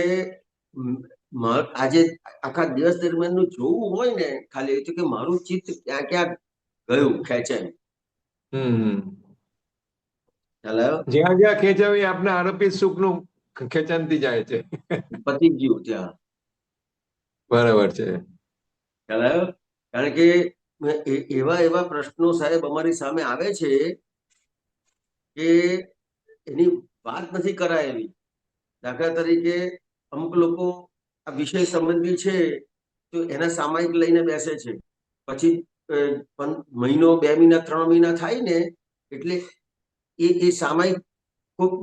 આજે આખા દિવસ દરમિયાન જોવું હોય ને, ખાલી તો કે મારું ચિત્ત ક્યાં ક્યાં ગયું, ખેંચાય. જ્યાં જ્યાં ખેંચાવે આપણે આરોપિત સુખ નું ખેંચાણથી જાય છે. પતી ગયું ત્યાં. બરાબર છે. ખ્યાલ આવ્યો? કારણ કે એવા એવા પ્રશ્નો સાહેબ અમારી સામે આવે છે કે એની વાત નથી કરાય એવી. દાખલા તરીકે અમુક લોકો આ વિષય સંબંધી છે તો એના સામાયિક લઈને બેસે છે. પછી મહિનો, 2 મહિના, 3 મહિના થાય ને એટલે એ સામાયિક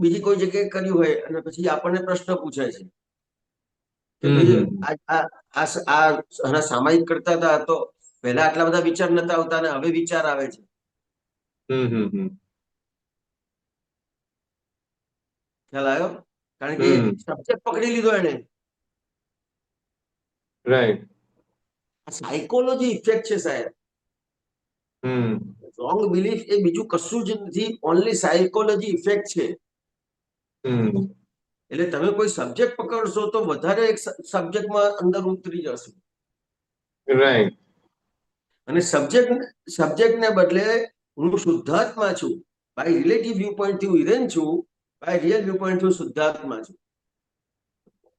બીજી કોઈ જગ્યાએ કર્યું હોય અને પછી આપણને પ્રશ્ન પૂછાય છે કે ભાઈ સામાયિક કરતા હતા તો પહેલા આટલા બધા વિચાર નતા આવતા અને હવે વિચાર આવે છે. ખ્યાલ આવ્યો? કારણ કે સબ્જેક્ટ પકડી લીધો એને. રાઈટ. સાયકોલોજી ઇફેક્ટ છે સાહેબ. રોંગ બિલીફ એ બીજું કશું જ નથી, ઓનલી સાયકોલોજી ઇફેક્ટ છે. એટલે તમે કોઈ સબ્જેક્ટ પકડશો તો વધારે એક સબ્જેક્ટમાં અંદર ઉતરી જશો, રાઈટ. અને સબ્જેક્ટને બદલે હું શુદ્ધાત્મા છું, બાય રિલેટિવ વ્યૂ પોઈન્ટ થી હિરેન છું, બાય રિયલ વ્યૂ પોઈન્ટ થી શુદ્ધાત્મા છું.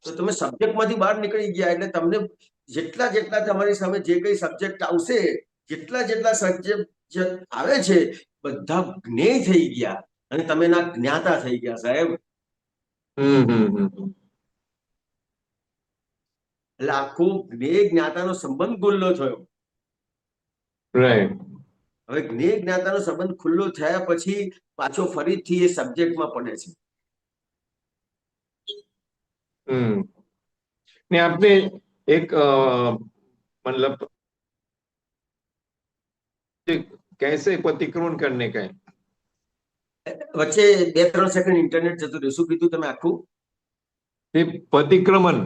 તો તમે સબ્જેક્ટમાંથી બહાર નીકળી ગયા એટલે તમને જેટલા તમારી સામે જે કઈ સબ્જેક્ટ આવશે, જેટલા સબ્જેક્ટ આવે છે બધા જ્ઞેય થઈ ગયા અને તમે ના જ્ઞાતા થઈ ગયા સાહેબ. એટલે આખો જ્ઞેય જ્ઞાતાનો સંબંધ ખુલ્લો થયો. રાઈટ. હવે જ્ઞેય જ્ઞાતાનો સંબંધ ખુલ્લો થયા પછી પાછો ફરીથી એ સબ્જેક્ટમાં પડે છે. ને आपने एक मतलब कैसे प्रतिक्रमण करने का है? વચ્ચે 2-3 સેકન્ડ ઇન્ટરનેટ જતું રહ્યું. શું કીધું તમે આખું? ये प्रतिक्रमण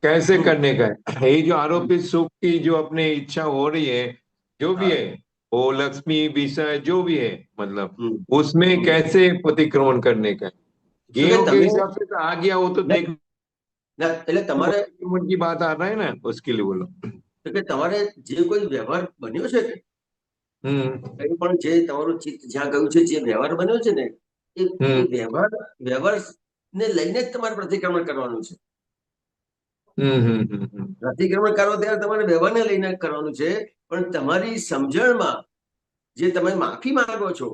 कैसे करने का है? ये जो आरोपित सुख की जो अपने इच्छा हो रही है, जो भी है, वो लक्ष्मी विषय जो भी है, मतलब उसमें कैसे प्रतिक्रमण करने का है? गेहूं के हिसाब से तो आ गया, वो तो देख ના, એટલે તમારે प्रतिक्रमण की बात आ रहा है ना, उसके लिए बोलो. એટલે તમારે જે કોઈ વ્યવહાર બન્યો છે ને, કંઈ પણ જે તમારું ચિત્ત જ્યાં ગયું છે, જે વ્યવહાર બન્યો છે ને, એ વ્યવહાર ને લઈને જ તમારે પ્રતિક્રમણ કરવાનું છે. પ્રતિક્રમણ કરો ત્યારે તમારે વ્યવહારને લઈને કરવાનું છે, પણ તમારી સમજણમાં જે તમે માફી માંગો છો,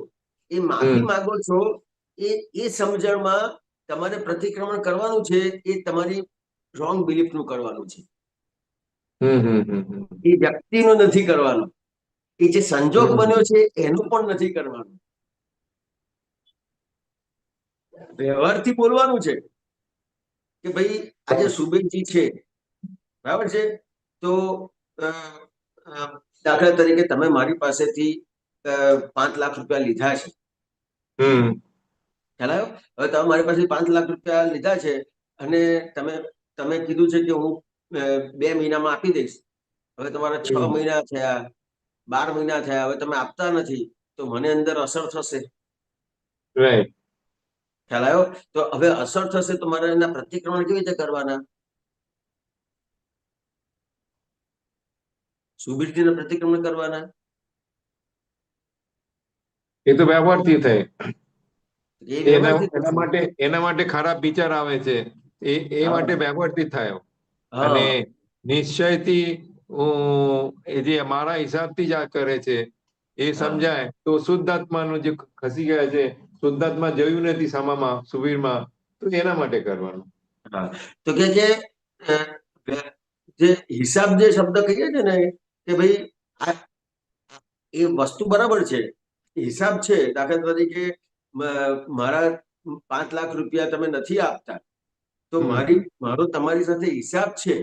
એ માફી માંગો છો એ સમજણમાં તમારે પ્રતિક્રમણ કરવાનું છે. એ તમારી રોંગ બિલીફ નું કરવાનું છે, એ વ્યક્તિનું નથી કરવાનું, એ જે સંજોગ બન્યો છે એનું પણ નથી કરવાનું. વ્યવહારથી બોલવાનું છે કે ભાઈ આજે સુબેનજી છે, બરાબર છે, તો દાખલા તરીકે તમે મારી પાસેથી 5 લાખ રૂપિયા લીધા છે, ખ્યાલ આવ્યો? હવે તમે મારી પાસે 5 લાખ રૂપિયા લીધા છે અને તમે કીધું છે કે હું 2 મહિનામાં આપી દઈશ. હવે તમારા 6 મહિના થયા, 12 મહિના થયા, હવે તમે આપતા નથી, તો મને અંદર અસર થશે. રાઈટ. ખ્યાલ આવ્યો? તો હવે અસર થશે તો મારે એના પ્રતિક્રમણ કેવી રીતે કરવાના? સુબીરજીને પ્રતિક્રમણ કરવાના. એ તો વ્યવહારથી થાય. એ વ્યવહારથી એના માટે ખરાબ વિચાર આવે છે, એ માટે વ્યવહારથી થાય. અને નિશ્ચયથી એ જે મારા હિસાબથી જ આ કરે છે એ સમજાય તો શુદ્ધાત્માનું જે ખસી ગયા છે, શુદ્ધાત્મા જોયું નથી સામામાં, સુબીરમાં, તો એના માટે કરવાનું. તો કે જે હિસાબ જે શબ્દ કહીએ છે ને કે ભાઈ એ વસ્તુ બરાબર છે, હિસાબ છે. દાખલા તરીકે મારા 5 લાખ રૂપિયા તમે નથી આપતા, તો મારો તમારી સાથે હિસાબ છે.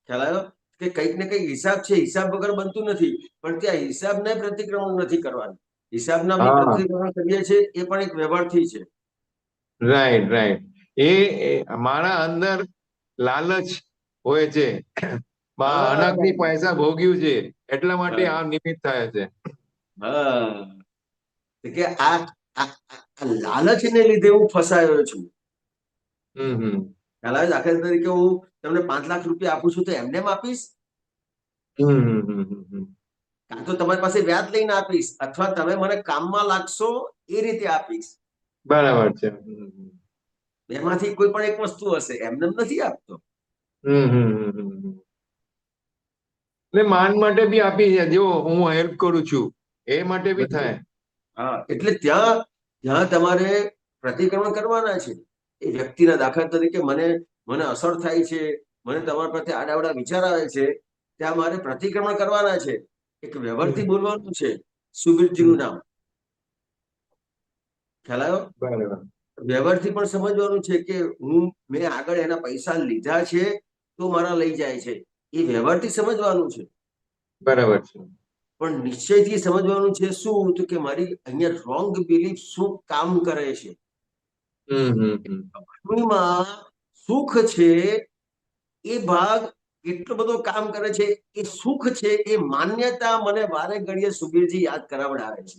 ખ્યાલ આવ્યો? કે કંઈક ને કંઈક હિસાબ છે, હિસાબ વગર બનતું નથી, પણ ત્યાં હિસાબને પ્રતિક્રમણ નથી કરવાનું. હિસાબના બી પ્રતિક્રમણ કરીએ છીએ, એ પણ એક વ્યવહારથી છે. Right, right. એ મારા અંદર લાલચ હોય છે, અનાજની પૈસા ભોગ્યું છે, એટલા માટે આ નિમિત્ત થાય છે. કે આ લાલચને લીધે હું ફસાયો છું. દાખલા તરીકે હું તમને 5 લાખ રૂપિયા આપું છું તો એમને આપીશ, કાં તો તમારી પાસે વ્યાજ લઈને આપીશ, અથવા તમે મને કામમાં લાગશો એ રીતે આપીશ. બરાબર છે. બેમાંથી કોઈ પણ એક વસ્તુ હશે, એમને નથી આપતો. એટલે માન માટે બી આપી છે, જો હું હેલ્પ કરું છું એ માટે બી થાય. એટલે ત્યાં તમારે પ્રતિક્રમણ કરવાના છે. એ વ્યક્તિના દાખલા તરીકે મને અસર થાય છે, મને તમારા પ્રત્યે આડાવડા વિચાર આવે છે, ત્યાં મારે પ્રતિક્રમણ કરવાના છે. એક વ્યવહારથી બોલવાનું છે. સુબીરજીનું નામ ખ્યાલ આવ્યો? બરાબર. વ્યવહારથી પણ સમજવાનું છે કે મેં આગળ એના પૈસા લીધા છે તો મારા લઈ જાય છે, એ વ્યવહારથી સમજવાનું છે. બરાબર છે. પણ નિશ્ચયથી સમજવાનું છે શું? તો કે મારી અહીંયા રોંગ બિલીફ શું કામ કરે છે. સુખ છે એ ભાગ એટલો બધો કામ કરે છે, એ સુખ છે એ માન્યતા મને વારે ઘડીએ સુબીરજી યાદ કરાવડાવે છે.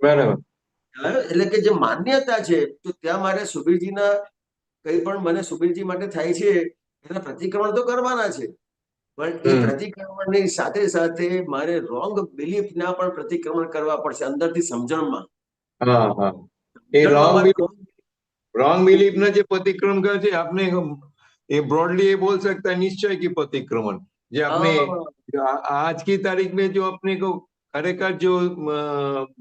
બરાબર. એટલે કે જે માન્યતા છે તો ત્યાં મારે સુબીરજીના કંઈ પણ મને સુબીરજી માટે થાય છે એના પ્રતિક્રમણ તો કરવાના છે, પણ એ પ્રતિક્રમણની સાથે સાથે મારે રોંગ બિલીફના પણ પ્રતિક્રમણ કરવા પડશે અંદરથી સમજણમાં. હા હા એ સમજણમાં મારે रॉन्ग बिलीफ ने जो प्रतिक्रमण करे थे आपने ये ब्रॉडली ये बोल सकता है निश्चय की प्रतिक्रमण जो आपने आज की तारीख में जो अपने को खरेखर जो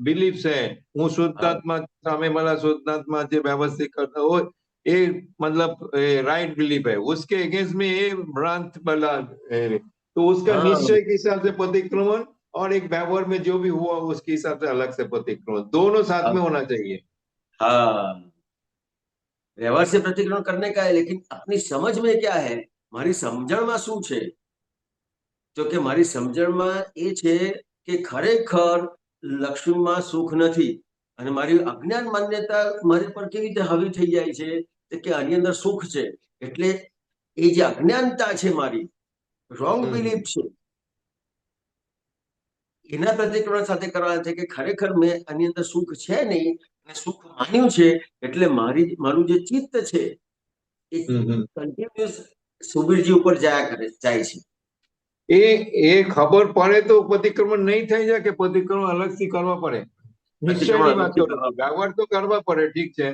बिलीफ्स है હું શુદ્ધાત્મા સામે वाला शुद्धात्मा जो व्यवस्थित करता हो ये मतलब राइट बिलीफ है उसके अगेंस्ट में ये भ्रांत वाला तो उसका हाँ। निश्चय के हिसाब से प्रतिक्रमण और एक व्यवहार में जो भी हुआ उसके हिसाब से अलग से प्रतिक्रमण दोनों साथ में होना चाहिए. हाँ, व्यवहार से प्रतिक्रमण करने का है, लेकिन अपनी समझ में क्या है, મારી સમજણમાં શું છે, તો કે મારી સમજણમાં એ છે કે ખરેખર લક્ષ્મીમાં સુખ નથી અને મારી અજ્ઞાન માન્યતા મારી પર કેવી રીતે હાવી થઈ જાય છે તો કે આની અંદર સુખ છે. એટલે એ જે અજ્ઞાનતા છે મારી રોંગ બિલીફ છે એના પ્રતિક્રમણ સાથે કરવાના છે કે ખરેખર મેં આની અંદર સુખ છે નહીં અને સુખ માન્યું છે, એટલે મારું જે ચિત્ત છે એ કન્ટિન્યુઅસ સુબીરજી ઉપર જાય છે. એ ખબર પડે તો પ્રતિક્રમણ નહીં થઈ જાય કે પ્રતિક્રમણ અલગથી કરવા પડે? નિશ્ચયની વાત કરું છું. વ્યવહાર તો કરવા પડે, ઠીક છે,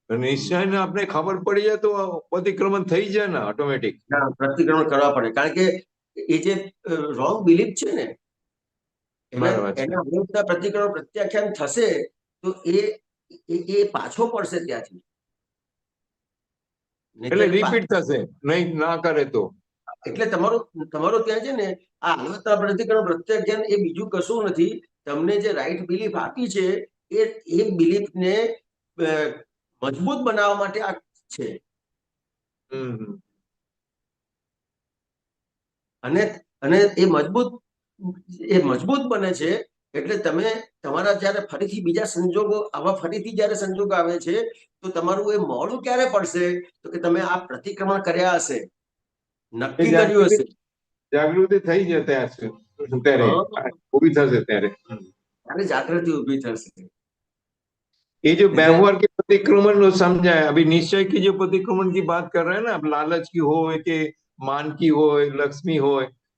નિશ્ચયને આપણે ખબર પડી જાય તો પ્રતિક્રમણ થઈ જાય ને ઓટોમેટિક. પ્રતિક્રમણ કરવા પડે, કારણ કે એ જે રોંગ બિલીફ છે ને બરાબર છે. એના વિરુદ્ધના પ્રતિક્રમણ પ્રત્યાખ્યાન થશે તો એ પાછો પડશે ત્યાંથી. એટલે રિપીટ થશે નહીં ના કરે તો. એટલે તમારો ત્યાં છે ને આ હળવદના પ્રતિક્રમણ પ્રત્યાખ્યાન એ બીજું કશું નથી. તમને જે રાઈટ બિલીફ આપી છે એ બિલીફને મજબૂત બનાવવા માટે આ છે. અને એ મજબૂત બને છે એટલે તમે તમારા જ્યારે ફરીથી બીજા સંજોગો ફરીથી જ્યારે સંજોગ આવે છે તો તમારું એ મોડું ક્યારે પડશે તો કે તમે આ પ્રતિક્રમણ કર્યા હશે, નક્કી કર્યું હશે, જાગૃતિ થઈ જાય ત્યારે ઉભી થશે ત્યારે જાગૃતિ ઉભી થશે. ये जो व्यवहार के प्रतिक्रमण समझा है, अभी निश्चय की जो प्रतिक्रमण की बात कर रहे हैं ना, अब लालच की हो कि मान की हो लक्ष्मी हो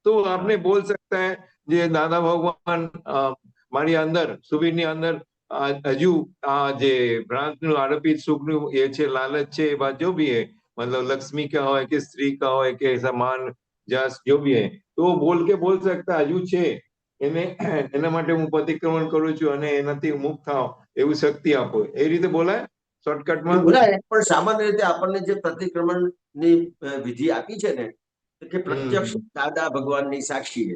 तो आपने बोल सकता है જે દાદા ભગવાન મારી અંદર સુબીરની અંદર હજુ આ જે ભ્રાંતનું આરોપિત સુખનું એ છે લાલચ છે એ બાત જો भी है मतलब लक्ष्मी का હોય કે સ્ત્રી का હોય કે સમાન જસ जो भी है તો બોલ सकता હજુ છે એને એના માટે હું પ્રતિક્રમણ કરું છું અને એનાથી મુક્ત થાવ એવું શક્તિ આપો, એ રીતે બોલાય શોર્ટકટમાં? બોલાય, પણ સામાન્ય રીતે આપણને જે પ્રતિક્રમણની વિધિ આપી છે ને કે પ્રત્યક્ષ દાદા ભગવાનની સાક્ષી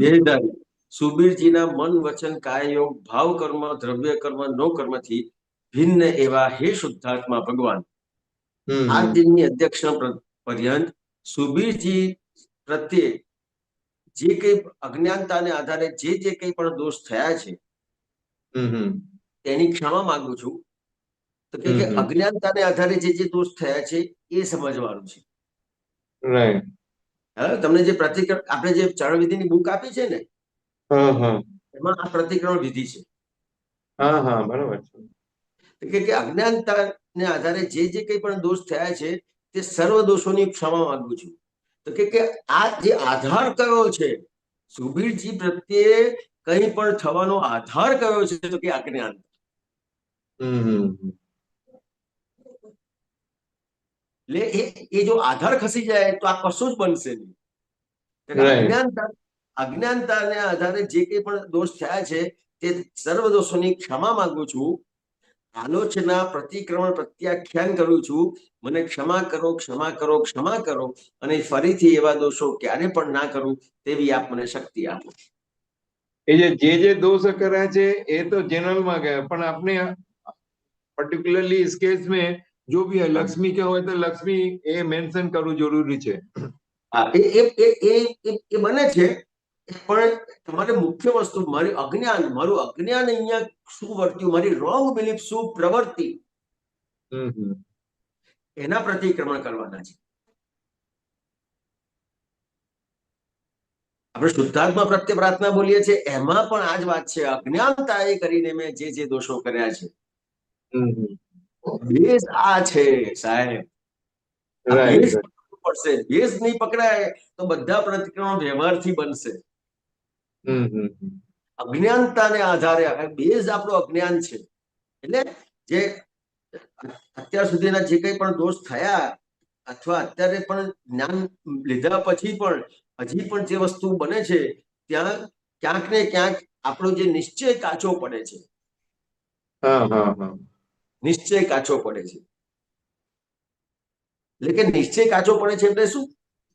દેહધારી સુબીરજીના મન વચન કાય યોગ ભાવ કર્મ દ્રવ્ય કર્મ નો કર્મથી ભિન્ન એવા હે શુદ્ધાત્મા ભગવાન આ દિનની અધ્યક્ષ પર્યંત સુબીરજી પ્રત્યે જે કઈ અજ્ઞાનતાને આધારે જે કઈ પણ દોષ થયા છે તેની ક્ષમા માંગુ છું. તો કે અજ્ઞાનતાને આધારે જે દોષ થયા છે એ સમજવાનું છે. હવે તમને જે પ્રતિક્રમણ આપણે જે ચરણવિધિની બુક આપી છે ને એમાં આ પ્રતિક્રમણ વિધિ છે. બરાબર છે કે અજ્ઞાનતાને આધારે જે કઈ પણ દોષ થયા છે તે સર્વ દોષોની ક્ષમા માંગુ છું. તો કે આ જે આધાર કયો છે સુબીરજી પ્રત્યે કંઈ પણ થવાનો આધાર કયો છે તો કે અજ્ઞાન. એટલે એ જો આધાર ખસી જાય તો આ કશું જ બનશે નહીં. અજ્ઞાનતાને આધારે જે કંઈ પણ દોષ થયા છે તે સર્વ દોષોની ક્ષમા માંગુ છું. આલોચના પ્રતિક્રમણ પ્રત્યાખ્યાન કરું છું. મને ક્ષમા કરો ક્ષમા કરો ક્ષમા કરો અને ફરીથી એવા દોષો ક્યારે પણ ના કરું તેવી આપ મને શક્તિ આપો. એ જે દોષ કર્યા છે એ તો જનરલમાં ગયા, પણ આપણે પર્ટિક્યુલરલી इस केस में जो भी है लक्ष्मी के હોય તો લક્ષ્મી એ મેન્શન કરવું જરૂરી છે. એ બને છે, પણ તમારે મુખ્ય વસ્તુ મારું અજ્ઞાન અહીંયા શું વર્ત્યું, મારી રોંગ બિલીફ શું પ્રવર્તી એના પ્રતિક્રમણ કરવાના છે. આપણે શુદ્ધાત્મા પ્રત્યે પ્રાર્થના બોલીએ છીએ એમાં પણ આ જ વાત છે. અજ્ઞાનતાએ કરીને મેં જે દોષો કર્યા છે, બેઝ આ છે સાહેબ. આ રાઈટ બેઝ પકડવું પડશે. બેઝ નહીં પકડાય તો બધા પ્રતિક્રમણ વ્યવહારથી બનશે. અજ્ઞાનતાને આધારે બેઝ આપણો અજ્ઞાન છે. એટલે જે અત્યાર સુધીના જે કંઈ પણ દોષ થયા અથવા અત્યારે પણ જ્ઞાન લીધા પછી પણ હજી પણ જે વસ્તુ બને છે ત્યાં ક્યાંક ને ક્યાંક આપણો જે નિશ્ચય કાચો પડે છે. નિશ્ચય કાચો પડે છે. એટલે કે નિશ્ચય કાચો પડે છે એટલે શું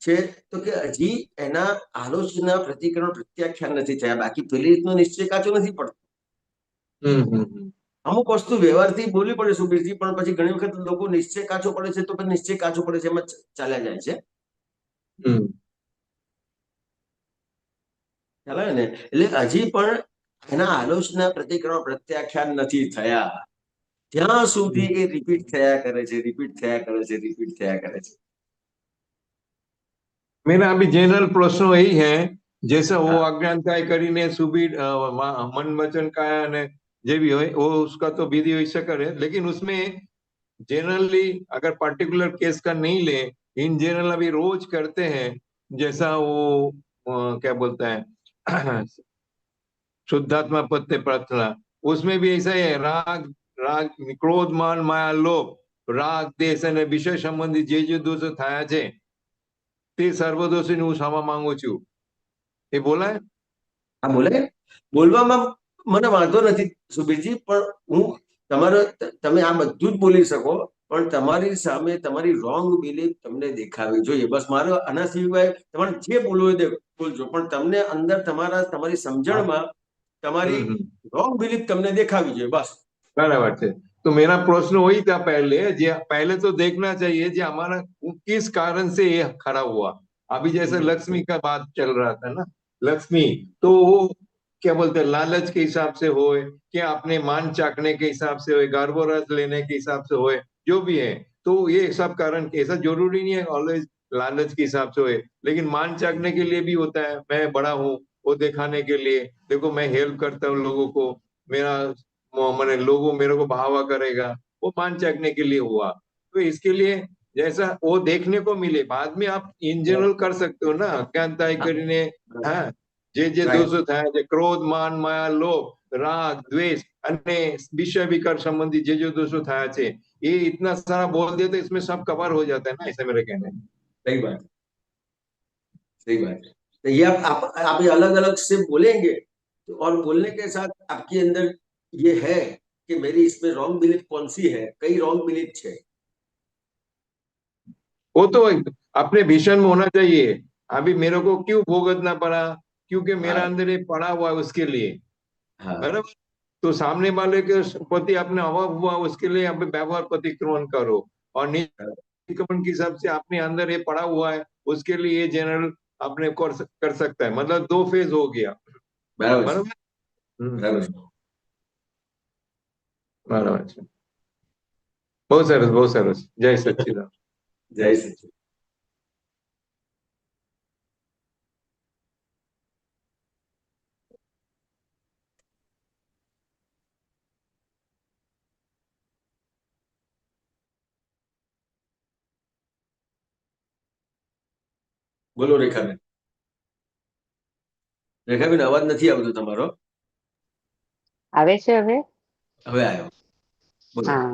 છે તો કે હજી એના આલોચના પ્રતિક્રમણ પ્રત્યાખ્યાન નથી થયા. બાકી પેલી રીતનો નિશ્ચય કાચો નથી પડતો. અમુક વસ્તુ વ્યવહારથી બોલવી પડે સુબીરજી, પણ પછી ઘણી વખત લોકો નિશ્ચય કાચો પડે છે તો પછી નિશ્ચય કાચો પડે છે એમાં ચાલ્યા જાય છે. ખ્યાલ આવે ને? એટલે હજી પણ એના આલોચના પ્રતિક્રમણ પ્રત્યાખ્યાન નથી થયા ત્યાં સુધી એ રિપીટ થયા કરે છે, રિપીટ થયા કરે છે, રિपीट થયા करे છે. मेरा अभी जनरल प्रश्न यही है, जैसा वो अज्ञानता કરીને सुबीर मन वचन काया ने जे भी हो वो उसका तो विधि हो सके, लेकिन उसमें जनरली अगर पर्टिकुलर केस का नहीं ले, इन जनरल अभी रोज करते हैं, जैसा वो क्या बोलता है शुद्धात्मा पत्ते प्रार्थना, उसमें भी ऐसा ही है, राग राग क्रोध मान माया लोभ राग देश અને વિષય સંબંધી જે દોષો થયા છે તે સર્વદોષીને હું ક્ષમા માંગુ છું. એ બોલાય? હા બોલે. બોલવામાં મને વાંધો નથી સુબીરજી, પણ હું તમે આ બધું જ બોલી શકો, પણ તમારી સામે તમારી રોંગ બિલીફ તમને દેખાવી જોઈએ. બસ મારો આના સિવાય તમારે જે બોલવું હોય બોલજો, પણ તમને અંદર તમારી સમજણમાં તમારી રોંग बिलीफ તમને દેખાવી જોઈએ બસ. बराबर है। तो मेरा प्रश्न वही था पहले तो देखना चाहिए जो हमारा किस कारण से ये खड़ा हुआ। अभी जैसे लक्ष्मी का बात चल रहा था ना, लक्ष्मी तो वो क्या बोलते हैं लालच के हिसाब से हो कि अपने मान चाकने के हिसाब से हो, गर्भरस लेने के हिसाब से हो, जो भी है, तो ये सब कारण ऐसा जरूरी नहीं है ऑलवेज लालच के हिसाब से हो, लेकिन मान चाकने के लिए भी होता है। मैं बड़ा हूँ वो दिखाने के लिए, देखो मैं हेल्प करता हूँ लोगों को, मेरा मैंने लोगों मेरे को भावा करेगा, वो मान चाकने के लिए हुआ। तो इसके लिए जैसा वो देखने को मिले, बाद में आप इन जनरल कर सकते हो ना, ज्ञानता કરીને હા જે દોષો થાય છે ક્રોધ માન માયા લોભ રાગ દ્વેષ અને વિષય વિકાર संबंधी जो दोषों થયા છે ये इतना सारा बोल दिया तो इसमें सब कवर हो जाता है ना, ऐसा मेरा कहना है। सही बात, सही बात। तो ये आप अलग अलग से बोलेंगे तो, और बोलने के साथ आपके अंदर ये है कि मेरी इसमें रॉन्ग बिलीफ कौन सी है, कई रॉन्ग बिलीफ है, वो तो अपने भीषण में होना चाहिए। अभी मेरे को क्यों भोगतना पड़ा, क्योंकि मेरा अंदर ये पड़ा हुआ है उसके लिए, बराबर। तो सामने वाले के प्रति अपने अभाव हुआ उसके लिए आप व्यवहार प्रतिक्रमण करो, और प्रतिक्रमण के हिसाब से अपने अंदर ये पड़ा हुआ है उसके लिए ये जनरल अपने कर सकता है। मतलब दो फेज हो गया, बराबर बराबर। बहुत सरस, बहुत सरस। जय सच्चिदानंद। जय सच्चिदानंद। બોલો રેખાબેન. રેખાબેન અવાજ નથી આવતો તમારો. આવે છે હવે? હવે આવ્યો. હા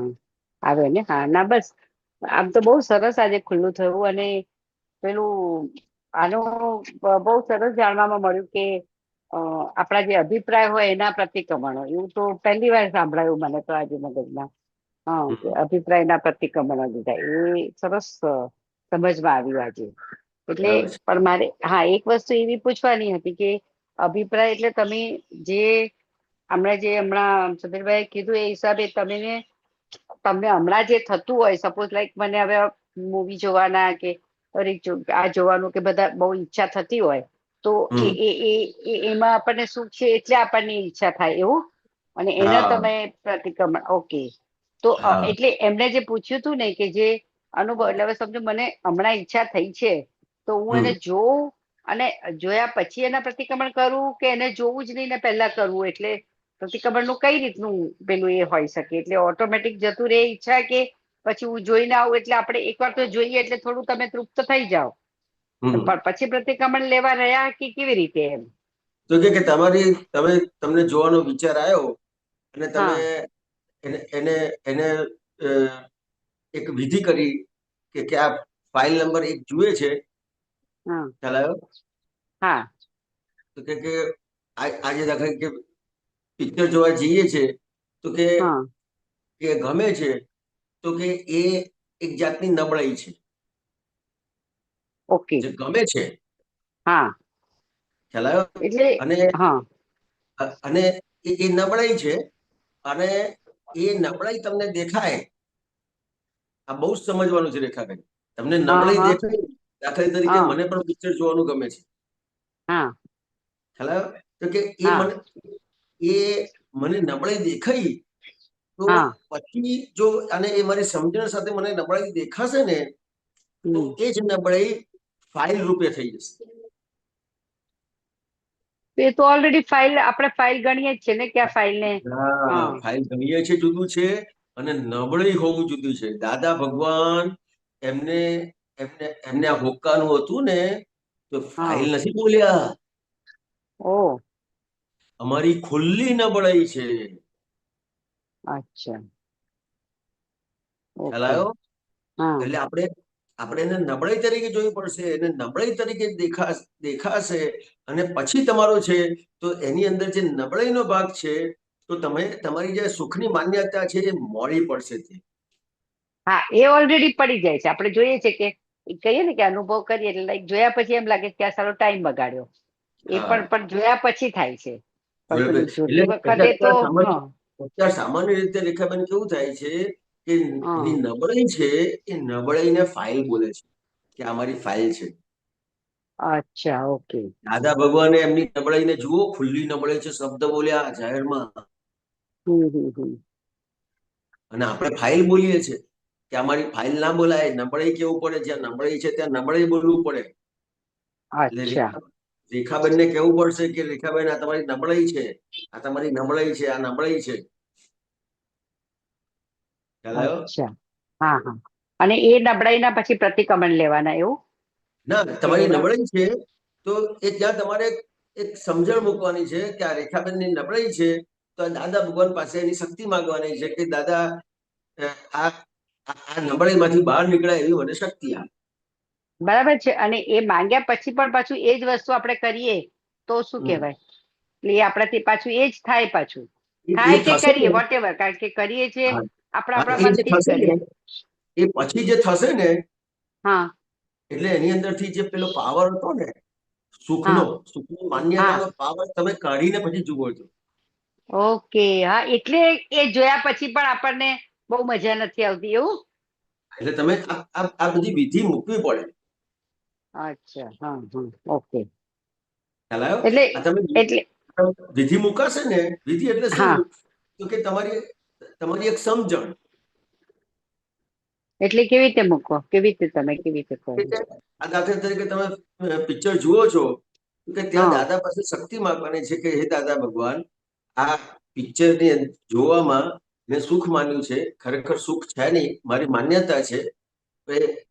આવે ને? હા ના બસ આમ તો બહુ સરસ આજે ખુલ્લું થયું, અને પેલું આનું બહુ સરસ જાણવામાં મળ્યું કે આપણા જે અભિપ્રાય હોય એના પ્રતિક્રમણો, એવું તો પહેલી વાર સાંભળાયું મને તો આજે મગજમાં. હા કે અભિપ્રાયના પ્રતિક્રમણો લીધા, એ સરસ સમજમાં આવ્યું આજે. એટલે પણ મારે એક વસ્તુ એવી પૂછવાની હતી કે અભિપ્રાય એટલે તમે હમણાં સુધીરભાઈ કીધું એ હિસાબે તમને હમણાં જે થતું હોય, સપોઝ લાઈક મને હવે મૂવી જોવાના કે આ જોવાનું કે બધા બહુ ઈચ્છા થતી હોય તો એમાં આપણને સુખ છે એટલે આપણને ઈચ્છા થાય એવું, અને એના તમે પ્રતિક્રમણ. ઓકે, તો એટલે એમને જે પૂછ્યું હતું ને કે જે અનુભવ, એટલે હવે સમજો મને હમણાં ઈચ્છા થઈ છે તો હું એને જોઉં અને જોયા પછી એના પ્રતિક્રમણ કરવું કે એને જોવું જ નહીં ને પહેલા કરવું, એટલે પ્રતિક્રમણનું કઈ રીતનું પેલું એ હોઈ શકે? એટલે ઓટોમેટિક જતું રહે ઈચ્છા, કે પછી હું જોઈને આવું એટલે આપણે એકવાર તો જોઈએ એટલે થોડું તમે તૃપ્ત થઈ જાઓ, હમ. પણ પછી પ્રતિક્રમણ લેવા રહ્યા કે કેવી રીતે એમ? તો કે તમને જોવાનો વિચાર આવ્યો અને તમે હા એને એને એને અ, એક વિધિ કરી કે આ ફાઇલ નંબર 1 જુએ છે, હા ખ્યાલ આવ્યો? હા તો કે આજે દાખલા કે પિક્ચર જોવા જઈએ છે, તો કે હા ગમે છે, તો કે એ એક જાતની નબળાઈ છે. ઓકે. જે ગમે છે, હા ખ્યાલ આવ્યો? એટલે અને હા અને એ નબળાઈ છે, અને એ નબળાઈ તમને દેખાય, આ બહુ જ સમજવાનું છે રેખાબેન. તમને હા નબળાઈ હા દેખાય, દાખલા તરીકે હા મને પણ પિક્ચર જોવાનું ગમે છે, હા ખ્યાલ આવ્યો? તો કે હા એ મને નબળાઈ દેખાઈ, તો હા પછી જો અને એ મારી સમજણ સાથે મને નબળાઈ દેખાશે ને, તો હમ. એ જ નબળાઈ ફાઇલ રૂપે થઈ જશે. એ તો ઓલરેડી ફાઇલ, આપણે ફાઇલ ગણીએ જ છે ને કે આ ફાઇલને. હા ફાઇલ ગણીએ છે જુદું છે, અને નબળાઈ હોવું જુદું છે. દાદા ભગવાન એમને એમને એમને આ હોકાનું હતું ને, તો હા ફાઇલ નથી બોલ્યા, ઓ અમારી ખુલ્લી નબળાઈ છે. અચ્છા ખ્યાલ ઓકે. આવ્યો? હા એટલે આપણે એને નબળાઈ તરીકે જોવી પડશે, એને નબળાઈ તરીકે દેખાશે, અને પછી તમારો છે, તો એની અંદર જે નબળાઈનો ભાગ છે, તો તમે તમારી જે સુખની માન્યતા છે એ મોડી પડશે તે. હા, એ ઓલરેડી પડી જાય છે. આપણે જોઈએ છે કે કહીએ ને કે અનુભવ કરીએ એટલે લાઈક જોયા પછી એમ લાગે કે આ સારો ટાઈમ બગાડ્યો, એ હા, પણ જોયા પછી થાય છે. પણ બરાબર. પેલું જોતી એટલે વખતે તો હા અત્યારે સામાન્ય રીતે રેખાબેન કેવું થાય છે કે હા એની નબળાઈ છે, એ નબળાઈને ફાઇલ બોલે છે કે આ મારી ફાઇલ છે. અચ્છા ઓકે. દાદા ભગવાને એમની નબળાઈને જુઓ, ખુલ્લી નબળાઈ છે, શબ્દ બોલ્યા જાહેરમાં, હમ. અને આપણે ફાઇલ બોલીએ છીએ કે અમારી ફાઇલ ના બોલાય. નબળાઈ કેવું પડે, જ્યાં નબળાઈ છે ત્યાં નબળાઈ બોલવું પડે. એટલે અચ્છા રેખાબેનને કહેવું પડશે કે રેખાબેન આ તમારી નબળાઈ છે, આ તમારી નબળાઈ છે, આ નબળાઈ છે. ખ્યાલ આવ્યો? અચ્છા હા હા. અને એ નબળાઈના પછી પ્રતિક્રમણ લેવાના એવું ના, કે તમારી એવા? નબળાઈ છે, તો એ ત્યાં તમારે એક સમજણ મૂકવાની છે કે આ રેખાબેનની નબળાઈ છે, તો આ દાદા ભગવાન પાસે એની શક્તિ માંગવાની છે કે દાદા આ આ નબળાઈમાંથી બહાર નીકળાય એવી મને શક્તિ આપ. બરાબર છે. અને એ માંગ્યા પછી પણ પાછું એ જ વસ્તુ આપણે કરીએ તો શું હમ. કહેવાય? એટલે એ આપણાથી પાછું એ જ થાય, પાછું એ થાય કે થશે કરીએ ને, વોટ એવર, કારણ કે કરીએ છીએ હા, આપણા એ જે મનથી જ થશે ને, કરીએ. એ પછી જે થશે ને, હા એટલે એની અંદરથી જે પેલો પાવર હતો ને, હા સુખની હા માન્યતાનો પાવર તમે કાઢીને પછી જુઓ છો. ઓકે. હા એટલે એ જોયા પછી પણ આપણને બહુ મજા નથી આવતી એવું? એટલે તમે આ બધી વિધિ મૂકવી પડે. અચ્છા હા હા ઓકે. ખ્યાલ આવ્યો? એટલે આ તમે એટલે વિધિ મુકાશે ને, વિધિ એટલે શું? હા તો કે તમારી તમારી એક સમજણ. એટલે કેવી રીતે મૂકો? કેવી રીતે તમે કેવી રીતે કહો? એટલે આ દાખલા તરીકે તમે પિક્ચર જુઓ છો, તો કે ત્યાં હા દાદા પાસે શક્તિ માંગવાની છે કે હે દાદા ભગવાન, આ પિક્ચરની જોવામાં મેં સુખ માન્યું છે, ખરેખર સુખ છે નહીં, મારી માન્યતા છે,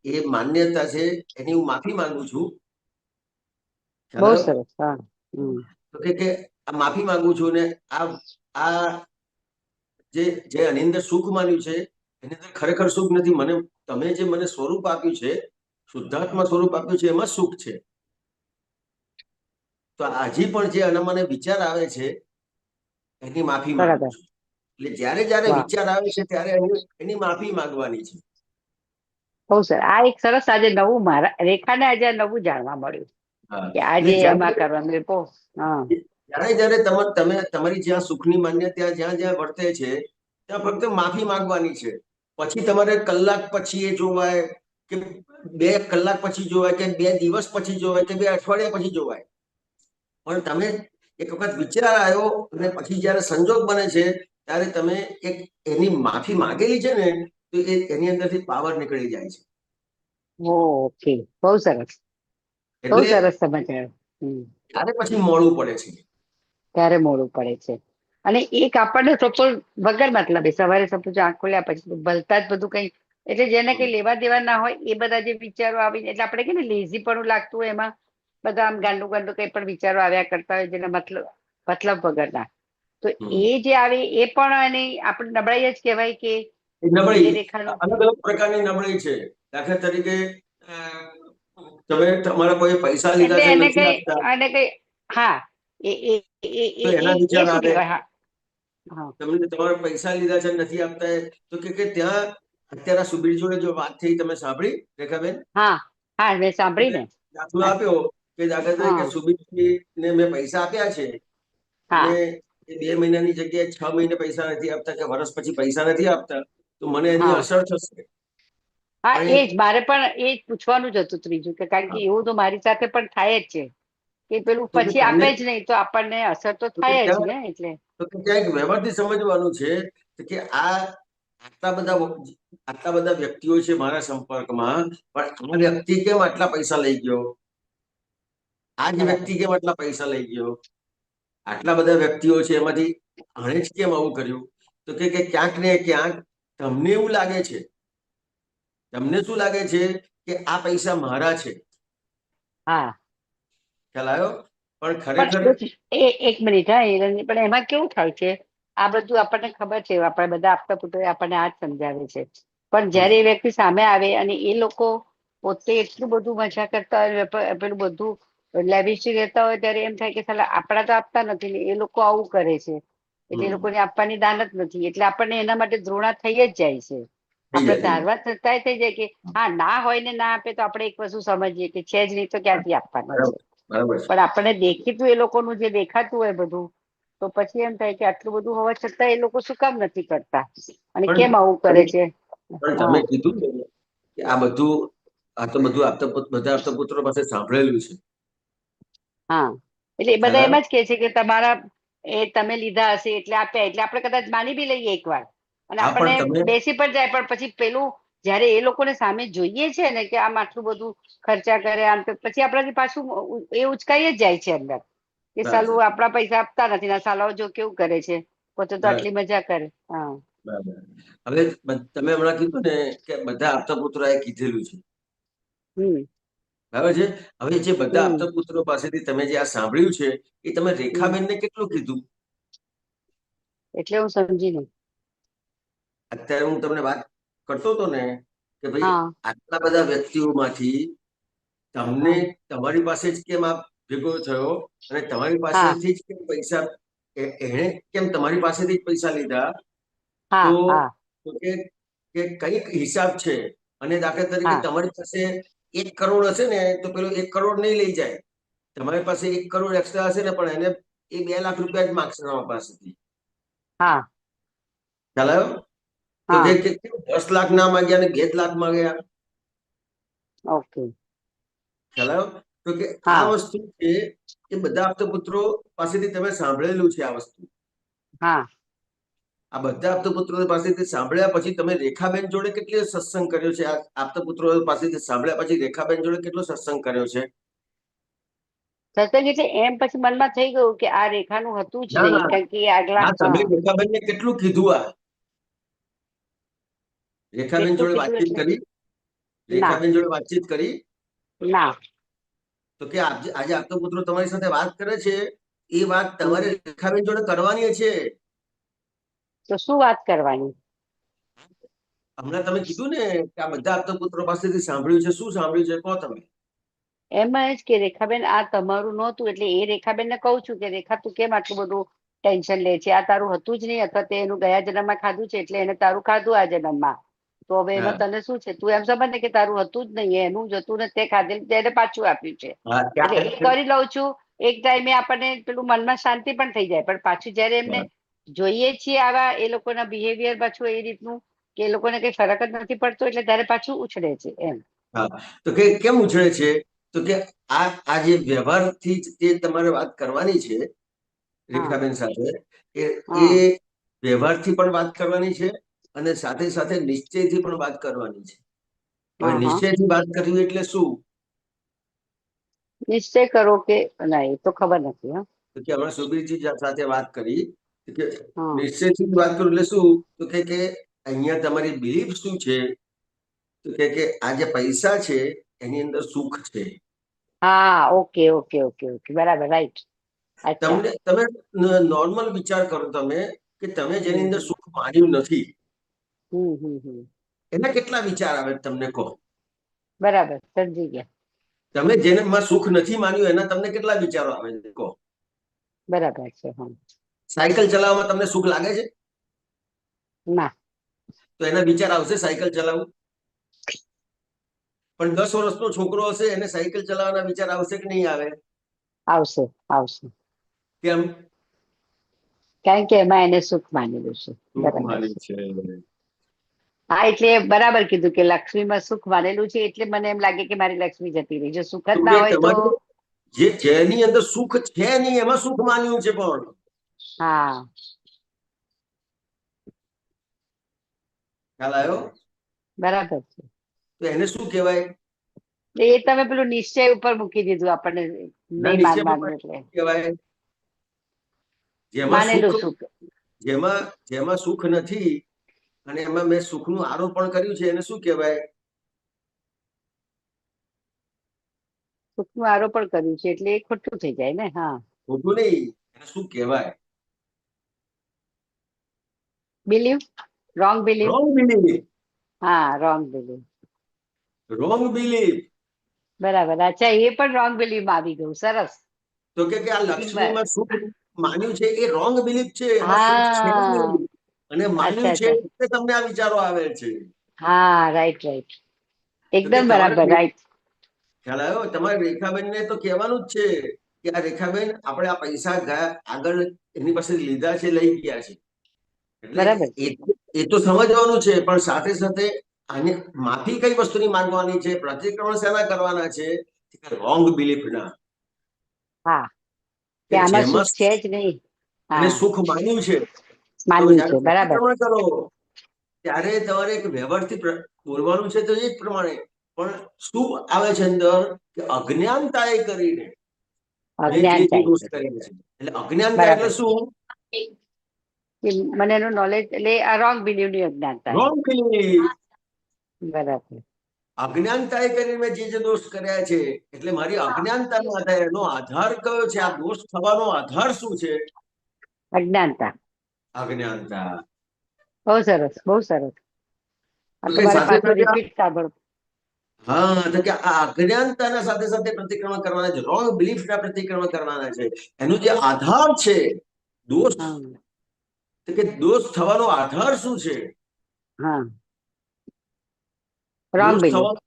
એ માન્યતા છે એની હું માફી માંગુ છું. ખ્યાલ બહુ આવ્યો? સરસ. હા હમ. તો કે આ માફી માંગુ છું ને આ આ જે જે આની અંદર સુખ માન્યું છે એની અંદર ખરેખર સુખ નથી. તમે જે મને સ્વરૂપ આપ્યું છે, શુદ્ધાત્મા સ્વરૂપ આપ્યું છે, એમાં સુખ છે. તો આજે પણ જે આના મને વિચાર આવે છે એની માફી માંગુ બરાબર. છું. એટલે જ્યારે જ્યારે વાહ વિચાર આવે છે ત્યારે એની માફી માંગવાની છે. બહુ સરસ. આ એક સરસ આજે નવું મારા રેખાને આજે આ નવું જાણવા મળ્યું હા, કે એટલે આજે એમાં જ્યારે કરવાનું. બહુ હા જ્યારે જ્યારે તમે તમારી જ્યાં સુખની માન્યતા જ્યાં જ્યાં વર્તે છે ત્યાં ફક્ત માફી માંગવાની છે. પછી તમારે કલાક પછી એ જોવાય કે 2 કલાક પછી જોવાય કે 2 દિવસ પછી જોવાય કે 2 અઠવાડિયા પછી જોવાય, પણ તમે એક વખત વિચાર આવ્યો અને પછી જ્યારે સંજોગ બને છે ત્યારે તમે એક એની માફી માંગેલી છે ને, તો એની અંદરથી પાવર નીકળી જાય છે. ઓકે બહુ સરસ. બહુ એટલે સરસ સમજાયું. ત્યારે પછી મોડું પડે છે. ત્યારે મોડું પડે છે. અને એક આપણને સપોઝ વગર મતલબે સવારે સપોઝ આંખ ખોલ્યા પછી ભલતા જ બધું કઈ, એટલે જેને કઈ લેવા દેવા ના હોય એ બધા જે વિચારો આવીને, એટલે આપણે કે ને લેઝી પણ લાગતું હોય એમાં, બધા આમ ગાંડું ગાંડું કઈ પણ વિચારો આવ્યા કરતા હોય જેના મતલબ વગરના, તો એ જે આવે એ પણ એની આપણે નબળાઈ જ કહેવાય કે એ નબળાઈ, એ રેખાનું. અલગ અલગ પ્રકારની નબળાઈ છે. દાખલા તરીકે તમે તમારા કોઈ પૈસા લીધા એટલે છે એને નથી આપતા, કઈ હા, એ એ એ તો એ એના એ વિચાર એ શું આવે. કહેવાય? હા હા તમને તમારા પૈસા લીધા છે નથી આપતા, તો કે ત્યાં અત્યારે સુબીર જોડે જો વાત થઈ, તમે સાંભળી રેખાબેન? હા હા, મેં સાંભળી ને. દાખલો આપ્યો કે દાખલા તરીકે હા સુબીરને મેં પૈસા આપ્યા છે અને હા એ 2 મહિનાની જગ્યાએ 6 મહિને પૈસા નથી આપતા કે વર્ષ પછી પૈસા નથી આપતા, તો મને એની હા અસર થશે. હા, પણ એ જ મારે પણ એ જ પૂછવાનું જ હતું ત્રીજું, કે કારણ કે એવું તો મારી સાથે પણ થાય જ છે કે પેલું તો પછી તમને આપે જ નહીં તો આપણને અસર તો તો કે થાય જ ત્યાં ને. એટલે તો કે ત્યાં એક વ્યવહારથી સમજવાનું છે કે આટલા બધા વ્યક્તિઓ છે મારા સંપર્કમાં, પણ આ વ્યક્તિ કેમ આટલા પૈસા લઈ ગયો, આ જ બરાબર. વ્યક્તિ કેમ આટલા પૈસા લઈ ગયો, આટલા બધા વ્યક્તિઓ છે એમાંથી આણે જ કેમ આવું કર્યું, તો કે ક્યાંક ને ક્યાંક તમને એવું લાગે છે, તમને શું લાગે છે કે આ પૈસા મારા છે, હા ખ્યાલ આવ્યો? પણ ખરેખર પણ એક મિનિટ, હા હિરણજી, પણ એમાં કેવું થાય છે, આ બધું આપણને ખબર છે, આપણે બધા આપતા પુત્રોએ આપણને આ જ સમજાવે છે, પણ જયારે એ વ્યક્તિ સામે આવે અને એ લોકો પોતે એટલું બધું મજા કરતા હોય, પેલું બધું લેવિશી રહેતા હોય, ત્યારે એમ થાય કે સાલા આપણા તો આપતા નથી ને એ લોકો આવું કરે છે, એટલે એ લોકોને આપવાની દાનત નથી, એટલે આપણને એના માટે ધૃણા થઈ જ જાય છે. થઈ આપણે જાય ધારવા થતા થઈ જાય કે હા, ના હોય ને ના આપે તો આપણે એક વસ્તુ સમજીએ કે છે જ નહીં તો ક્યાંથી આપવાના છે. બરાબર છે. પણ આપણને દેખીતું એ લોકોનું જે દેખાતું હોય બધું, તો પછી એમ થાય કે આટલું બધું હોવા છતાં એ લોકો શું કામ નથી કરતા અને પણ કેમ આવું કરે તમે છે. પણ હા તમે કીધું ને કે આ તો બધું બધા આપતા પુત્રો પાસે સાંભળેલું છે. હા, એટલે એ ખ્યાલ બધા એમ આવ્યો? જ કે છે કે તમારા એ તમે લીધા હશે એટલે આપ્યા, એટલે આપણે કદાચ માની બી લઈએ એક વાર અને હા, આપણને પણ તમે બેસી પણ જાય, પણ પછી પેલું જયારે એ લોકોને સામે જોઈએ છે ને કે આમ આટલું બધું ખર્ચા કરે આમ, તો પછી આપણાથી પાછું એ ઉચકાઈ જ જાય છે અંદર કે બસ સાલું આપણા પૈસા આપતા નથી ને સાલાઓ જો કેવું કરે છે, પોતે તો બસ આટલી મજા કરે. હા બરાબર. હવે તમે હમણાં કીધું ને કે બધા આપતા પુત્રોએ કીધેલું છે, હમ બરાબર છે. હવે જે બધા હમ આપતા પુત્રો પાસેથી તમે જે આ સાંભળ્યું છે એ તમે હમ રેખાબેનને કેટલું કીધું? એટલે હું સમજી નહીં. અત્યારે હું તમને વાત કરતો હતો ને કે ભાઈ હા આટલા બધા વ્યક્તિઓમાંથી તમને હા તમારી પાસે જ કેમ આ ભેગો થયો અને તમારી હા પાસેથી જ કેમ પૈસા, એણે કેમ તમારી પાસેથી જ પૈસા લીધા, તો હા હા તો કે કઈક હિસાબ છે. અને દાખલા તરીકે હા તમારી પાસે 1 કરોડ હશે ને તો પેલો 1 કરોડ નહીં લઈ જાય, તમારી પાસે 1 કરોડ એક્સ્ટ્રા હશે ને પણ એને એ 2 લાખ રૂપિયા જ માગશે તમારી પાસેથી, હા ખ્યાલ આવ્યો? તો હા કે 10 લાખ ના માંગ્યા ને 2 જ લાખ માંગ્યા, ઓકે. ખ્યાલ આવ્યો? તો કે આ હા વસ્તુ છે એ બધા આપતા પુત્રો પાસેથી તમે સાંભળેલું છે આ વસ્તુ. હા આ બધા આપતા પુત્રો પાસેથી સાંભળ્યા પછી તમે રેખાબેન જોડે કેટલો સત્સંગ કર્યો છે? આ આપતા પુત્રો પાસેથી સાંભળ્યા પછી રેખાબેન જોડે કેટલો સત્સંગ કર્યો છે? સત્સંગ એટલે એમ પછી મનમાં થઈ ગયું કે આ રેખાનું હતું જ ના નહીં, ના કારણ કે આગલા ના, તમે રેખાબેનને કેટલું કીધું? આ રેખાબેન કેટલું જોડે કીધું વાતચીત એટલે કરી? ના રેખાબેન જોડે વાતચીત કરી? ના. તો કે આજે આપતો પુત્રો તમારી સાથે વાત કરે છે, એ વાત તમારે હમ. રેખાબેન જોડે કરવાની છે. તો શું વાત કરવાની? હમણાં તમે કીધું ને કે આ બધા આપતા પુત્રો પાસેથી સાંભળ્યું છે, શું સાંભળ્યું છે કહો તમે. એમ જ કે રેખાબેન આ તમારું નહોતું, એટલે એ રેખાબેનને કહું છું કે રેખા તું કેમ આટલું બધું ટેન્શન લે છે, આ તારું હતું જ નહીં, અથવા તે એનું ગયા જન્મમાં ખાધું છે એટલે એને તારું ખાધું આ જન્મમાં, તો હવે હા એમાં તને શું છે? તું એમ સમજ ને કે તારું હતું જ નહીં, એનું જ હતું ને તે ખાધેલું તેને પાછું આપ્યું છે, હા એટલે એ કરી લઉં છું. એક ટાઈમે આપણને પેલું મનમાં શાંતિ પણ થઈ જાય, પણ પાછું જયારે એમને જોઈએ છીએ આવા એ લોકોના બિહેવિયર પાછું એ રીતનું કે એ લોકોને કઈ ફરક જ નથી પડતો, એટલે ત્યારે પાછું ઉછળે છે એમ. હા, તો કે કેમ ઉછળે છે? તો કે આ જે વ્યવહારથી જ તે તમારે વાત કરવાની છે હા રેખાબેન સાથે, એ હા વ્યવહારથી પણ વાત કરવાની છે અને સાથે સાથે નિશ્ચયથી પણ વાત કરવાની છે. હવે હા હા નિશ્ચયથી વાત કરવી એટલે શું? નિશ્ચય કરો કે ના, એ તો ખબર નથી. હા તો કે હમણાં સુબીરજી સાથે વાત કરી કે હા નિશ્ચયથી વાત કરું એટલે શું, તો કે અહીંયા તમારી બિલીફ શું છે, તો કે આ જે પૈસા છે એની અંદર સુખ છે. હા, ઓકે ઓકે ઓકે ઓકે, બરાબર, રાઈટ. અચ્છા. તમે નોર્મલ વિચાર કરો તમે કે તમે જેની અંદર હમ સુખ માન્યું નથી હમ હમ હમ એના કેટલા વિચાર આવે તમને કહો. બરાબર, સમજી ગયા. તમે જેનામાં સુખ નથી માન્યું એના તમને કેટલા વિચારો આવે છે કહો. બરાબર છે. હા સાયકલ ચલાવવામાં તમને સુખ લાગે છે? ના. તો એના વિચાર આવશે સાયકલ ચલાવવું. પણ 10 વર્ષનો છોકરો હશે એને સાયકલ ચલાવવાના વિચાર આવશે કે નહીં આવે? આવશે આવશે, કેમ? કારણ કે એમાં એને સુખ માનેલું છે. સુખ બરાબર માન્યું છે. છે. હા, એટલે બરાબર કીધું કે લક્ષ્મીમાં સુખ માનેલું છે, એટલે મને એમ લાગે કે મારી લક્ષ્મી જતી રહી. જો સુખ જ તો ના કે હોય તો તમારું જેની અંદર સુખ છે નહીં એમાં સુખ માન્યું છે. પણ હા, ખ્યાલ આવ્યો? બરાબર છે. તો એને શું કહેવાય? એ તમે પેલું નિશ્ચય ઉપર મૂકી દીધું આપણને, ના, નહીં નિશ્ચયમાં માનવાનું, પણ એટલે શું કહેવાય? જેમાં માનેલું સુખ સુખ. જેમાં સુખ નથી અને એમાં મેં સુખનું આરોપણ કર્યું છે એને શું કહેવાય? સુખનું આરોપણ કર્યું છે એટલે એ ખોટું થઈ જાય ને. હા, ખોટું નહીં, એને શું કહેવાય? Believe, wrong believe. Wrong belief. હા, રોંગ બિલીવ. Wrong belief. બરાબર. અચ્છા, એ પણ રોંગ બિલીવ માં આવી ગયું. સરસ. તો કે આ લક્ષ્મીમાં સુખ માન્યું છે એ રોંગ બિલીફ છે, એમાં સુખ છે હા, નહીં. અને માન્યું અચ્છા છે અચ્છા. એટલે તમને આ વિચારો આવે છે. હા, રાઈટ રાઈટ, તો કે એકદમ તમારે બરાબર, રાઈટ. ખ્યાલ આવ્યો? તમારે રેખાબેનને તો કહેવાનું જ છે કે આ રેખાબેન આપણે આ પૈસા આગળ એની પાસે લીધા છે, લઈ ગયા છે. એટલે બરાબર છે. એ તો સમજવાનું છે, પણ સાથે સાથે આને માફી કઈ વસ્તુની માંગવાની છે, પ્રતિક્રમણ શેના કરવાના છે? રોંગ બિલીફ ના. હા, કે કે આમાં જેમાં સુખ છે જ નહીં. એને હા, સુખ માન્યું છે તો માન્યું જયારે છે. બરાબર. પ્રતિક્રમણ કરો ત્યારે તમારે એક વ્યવહારથી બોલવાનું છે તો એ જ પ્રમાણે. પણ શું આવે છે અંદર કે અજ્ઞાનતાએ કરીને મેં જે અજ્ઞાનતા દોષ છે. કર્યા છે. એટલે અજ્ઞાનતા એટલે બરાબર છે. શું? કે મને એનું નોલેજ, એટલે આ રોંગ બિલીવ ની અજ્ઞાનતા. Wrong belief. બરાબર. અજ્ઞાનતાએ કરીને મેં જે દોષ કર્યા છે એટલે મારી અજ્ઞાનતાના આધારે એનો આધાર કયો છે? આ દોષ થવાનો આધાર શું છે? અજ્ઞાનતા. અજ્ઞાનતા. બહુ સરસ, બહુ સરસ. આ તો તો કે મારે સાથે પાછું સાથે રિપીટ સાંભળ. હા, તો કે આ અજ્ઞાનતાના સાથે સાથે પ્રતિક્રમણ કરવાના છે, રોંગ બિલીફના પ્રતિક્રમણ કરવાના છે. એનો જે આધાર છે દોષ, હા તો કે દોષ થવાનો આધાર શું છે? હા, રોંગ દોષ બિલીવ. થવાનો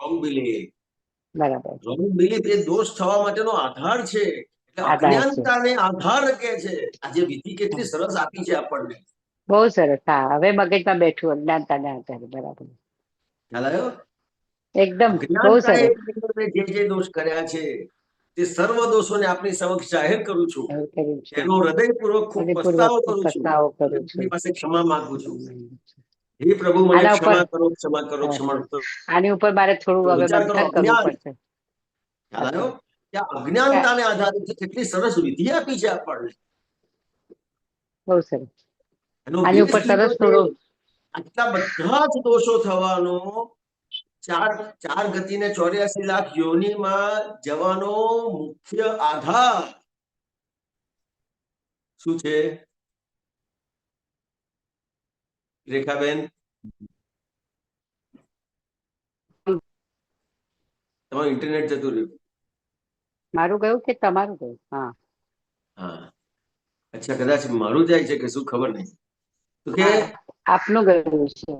રોંગ બિલીફ. બરાબર. રોંગ બિલીફ એ દોષ થવા માટેનો આધાર છે. એટલે આધાર છે. અજ્ઞાનતાને આધાર કે છે. આજે વિધિ કેટલી સરસ આપી છે આપણને. બહુ સરસ. હા, હવે મગજમાં બેઠું, અજ્ઞાનતા ના આધારે. બરાબર. ખ્યાલ આવ્યો? એકદમ બહુ અજ્ઞાનતાએ સરસ. જે દોષ કર્યા છે તે સર્વ દોષોને આપની સમક્ષ જાહેર કરું છું. એવું કર્યું છે. એનો હૃદયપૂર્વક ખૂબ હૃદયપૂર્વક પસ્તાવો કરું છું. પસ્તાવો કરું છું. આપની પાસે ક્ષમા માંગુ છું. હે પ્રભુ, મને આના ઉપર, ક્ષમા કરો, ક્ષમા કરો, ક્ષમા કરો. આની ઉપર મારે થોડું હવે વિચાર કરો, મંથન કરવું અજ્ઞાન. પડશે. ખ્યાલ આવ્યો? કે આ અજ્ઞાનતાને આધારે કેટલી સરસ વિધિ આપી છે આપણને. બહુ સરસ. એનો આની બેઝ ઉપર લીધો સરસ છે. થોડું. આટલા બધા જ દોષો થવાનો, ચાર ગતિને 84 લાખ યોનિમાં જવાનો મુખ્ય આધાર શું છે? રેખાબેન, તમારું ઇન્ટરનેટ જતું રહ્યું. મારું ગયું કે તમારું ગયું? હા હા, અચ્છા, કદાચ મારું જાય છે કે શું ખબર નહીં. તો કે હા, આપનું ગયું છે.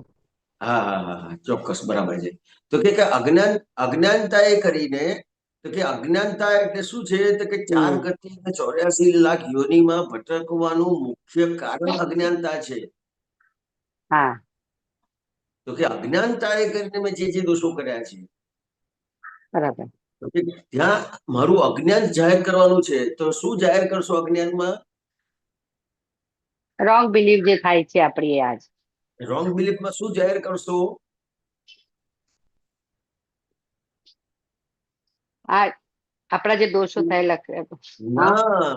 હા હા હા હા, ચોક્કસ, બરાબર છે. તો કે અજ્ઞાનતા એ કરીને, તો કે અજ્ઞાનતા એટલે શું છે? તો કે 4 ગતિ 84 લાખ યોનિમાં ભટકવાનું મુખ્ય કારણ અજ્ઞાનતા છે. હા, તો કે અજ્ઞાનતા એ કરીને મેં જે દોષો કર્યા છે, બરાબર. તો કે ત્યાં મારું અજ્ઞાન જાહેર કરવાનું છે. તો શું જાહેર કરશો અજ્ઞાનમાં? રોંગ બિલીવ જે થાય છે આપણી આજ. રોંગ બિલીફમાં શું જાહેર કરશો? આ આપણા જે દોષો થયેલા ના,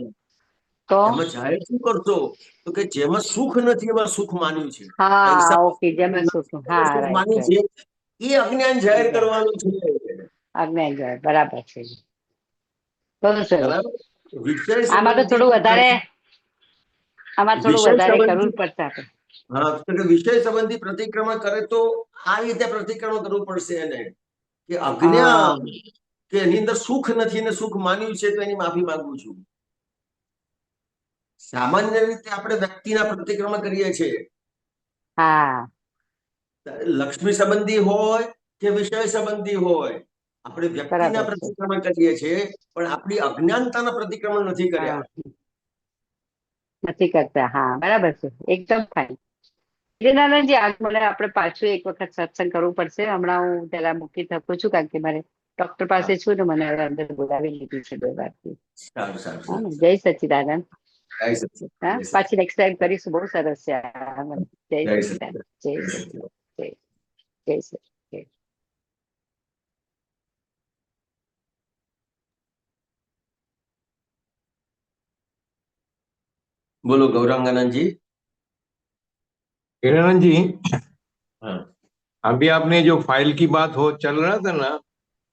તો એમાં જાહેર શું કરશો? તો કે જેમાં સુખ નથી એમાં સુખ માન્યું છે, હા પૈસા ઓકે જેમાં સુખ હા સુખ રાઈટ માન્યું છે, એ અજ્ઞાન જાહેર કરવાનું છે. આજ્ઞા જાય બરાબર છે. બહુ સરસ. બરાબર? વિષય આમાં તો થોડું વધારે વિષય કરવું સંબંધી, પડશે આપણે. હા, તો કે વિષય સંબંધી પ્રતિક્રમણ કરે તો આ રીતે પ્રતિક્રમણ કરવું પડશે એને કે અજ્ઞાન કે એની અંદર સુખ નથી ને સુખ માન્યું છે તો એની માફી માંગુ છું. સામાન્ય રીતે આપણે વ્યક્તિના પ્રતિક્રમણ કરીએ છીએ, હા લક્ષ્મી સંબંધી હોય કે વિષય સંબંધી હોય, આપણે વ્યક્તિના બરાબર છે. પ્રતિક્રમણ કરીએ છીએ પણ આપણી અજ્ઞાનતાના પ્રતિક્રમણ નથી હા કર્યા. નથી કરતા. હા બરાબર છે, એકદમ ફાઇન. હિરેનાનંદજી આજ મને આપણે પાછું એક વખત સત્સંગ કરવું પડશે. હમણાં હું પેલા મૂકી શકું છું કારણ કે મારે ડોક્ટર પાસે છું ને મને હવે અંદર બોલાવી લીધું છે 2 વારથી. સારું સારું હા ને, સારું. જય સચ્ચિદાનંદ. જય સચ્ચિદાનંદ, હા જય સચ્ચિદાનંદ, પાછી નેક્સ્ટ ટાઈમ કરીશું. બહુ સરસ છે આ મને. જય જય સચ્ચિદાનંદ, સચ્ચિદાનંદ, જય જય સચ્ચિદાનંદ, સચ્ચિદાનંદ. જય સચ્ચિદાનંદ. બોલો गौरांगानंद जी। हिरानंद जी, हाँ। अभी आपने जो फाइल की बात हो चल रहा था ना,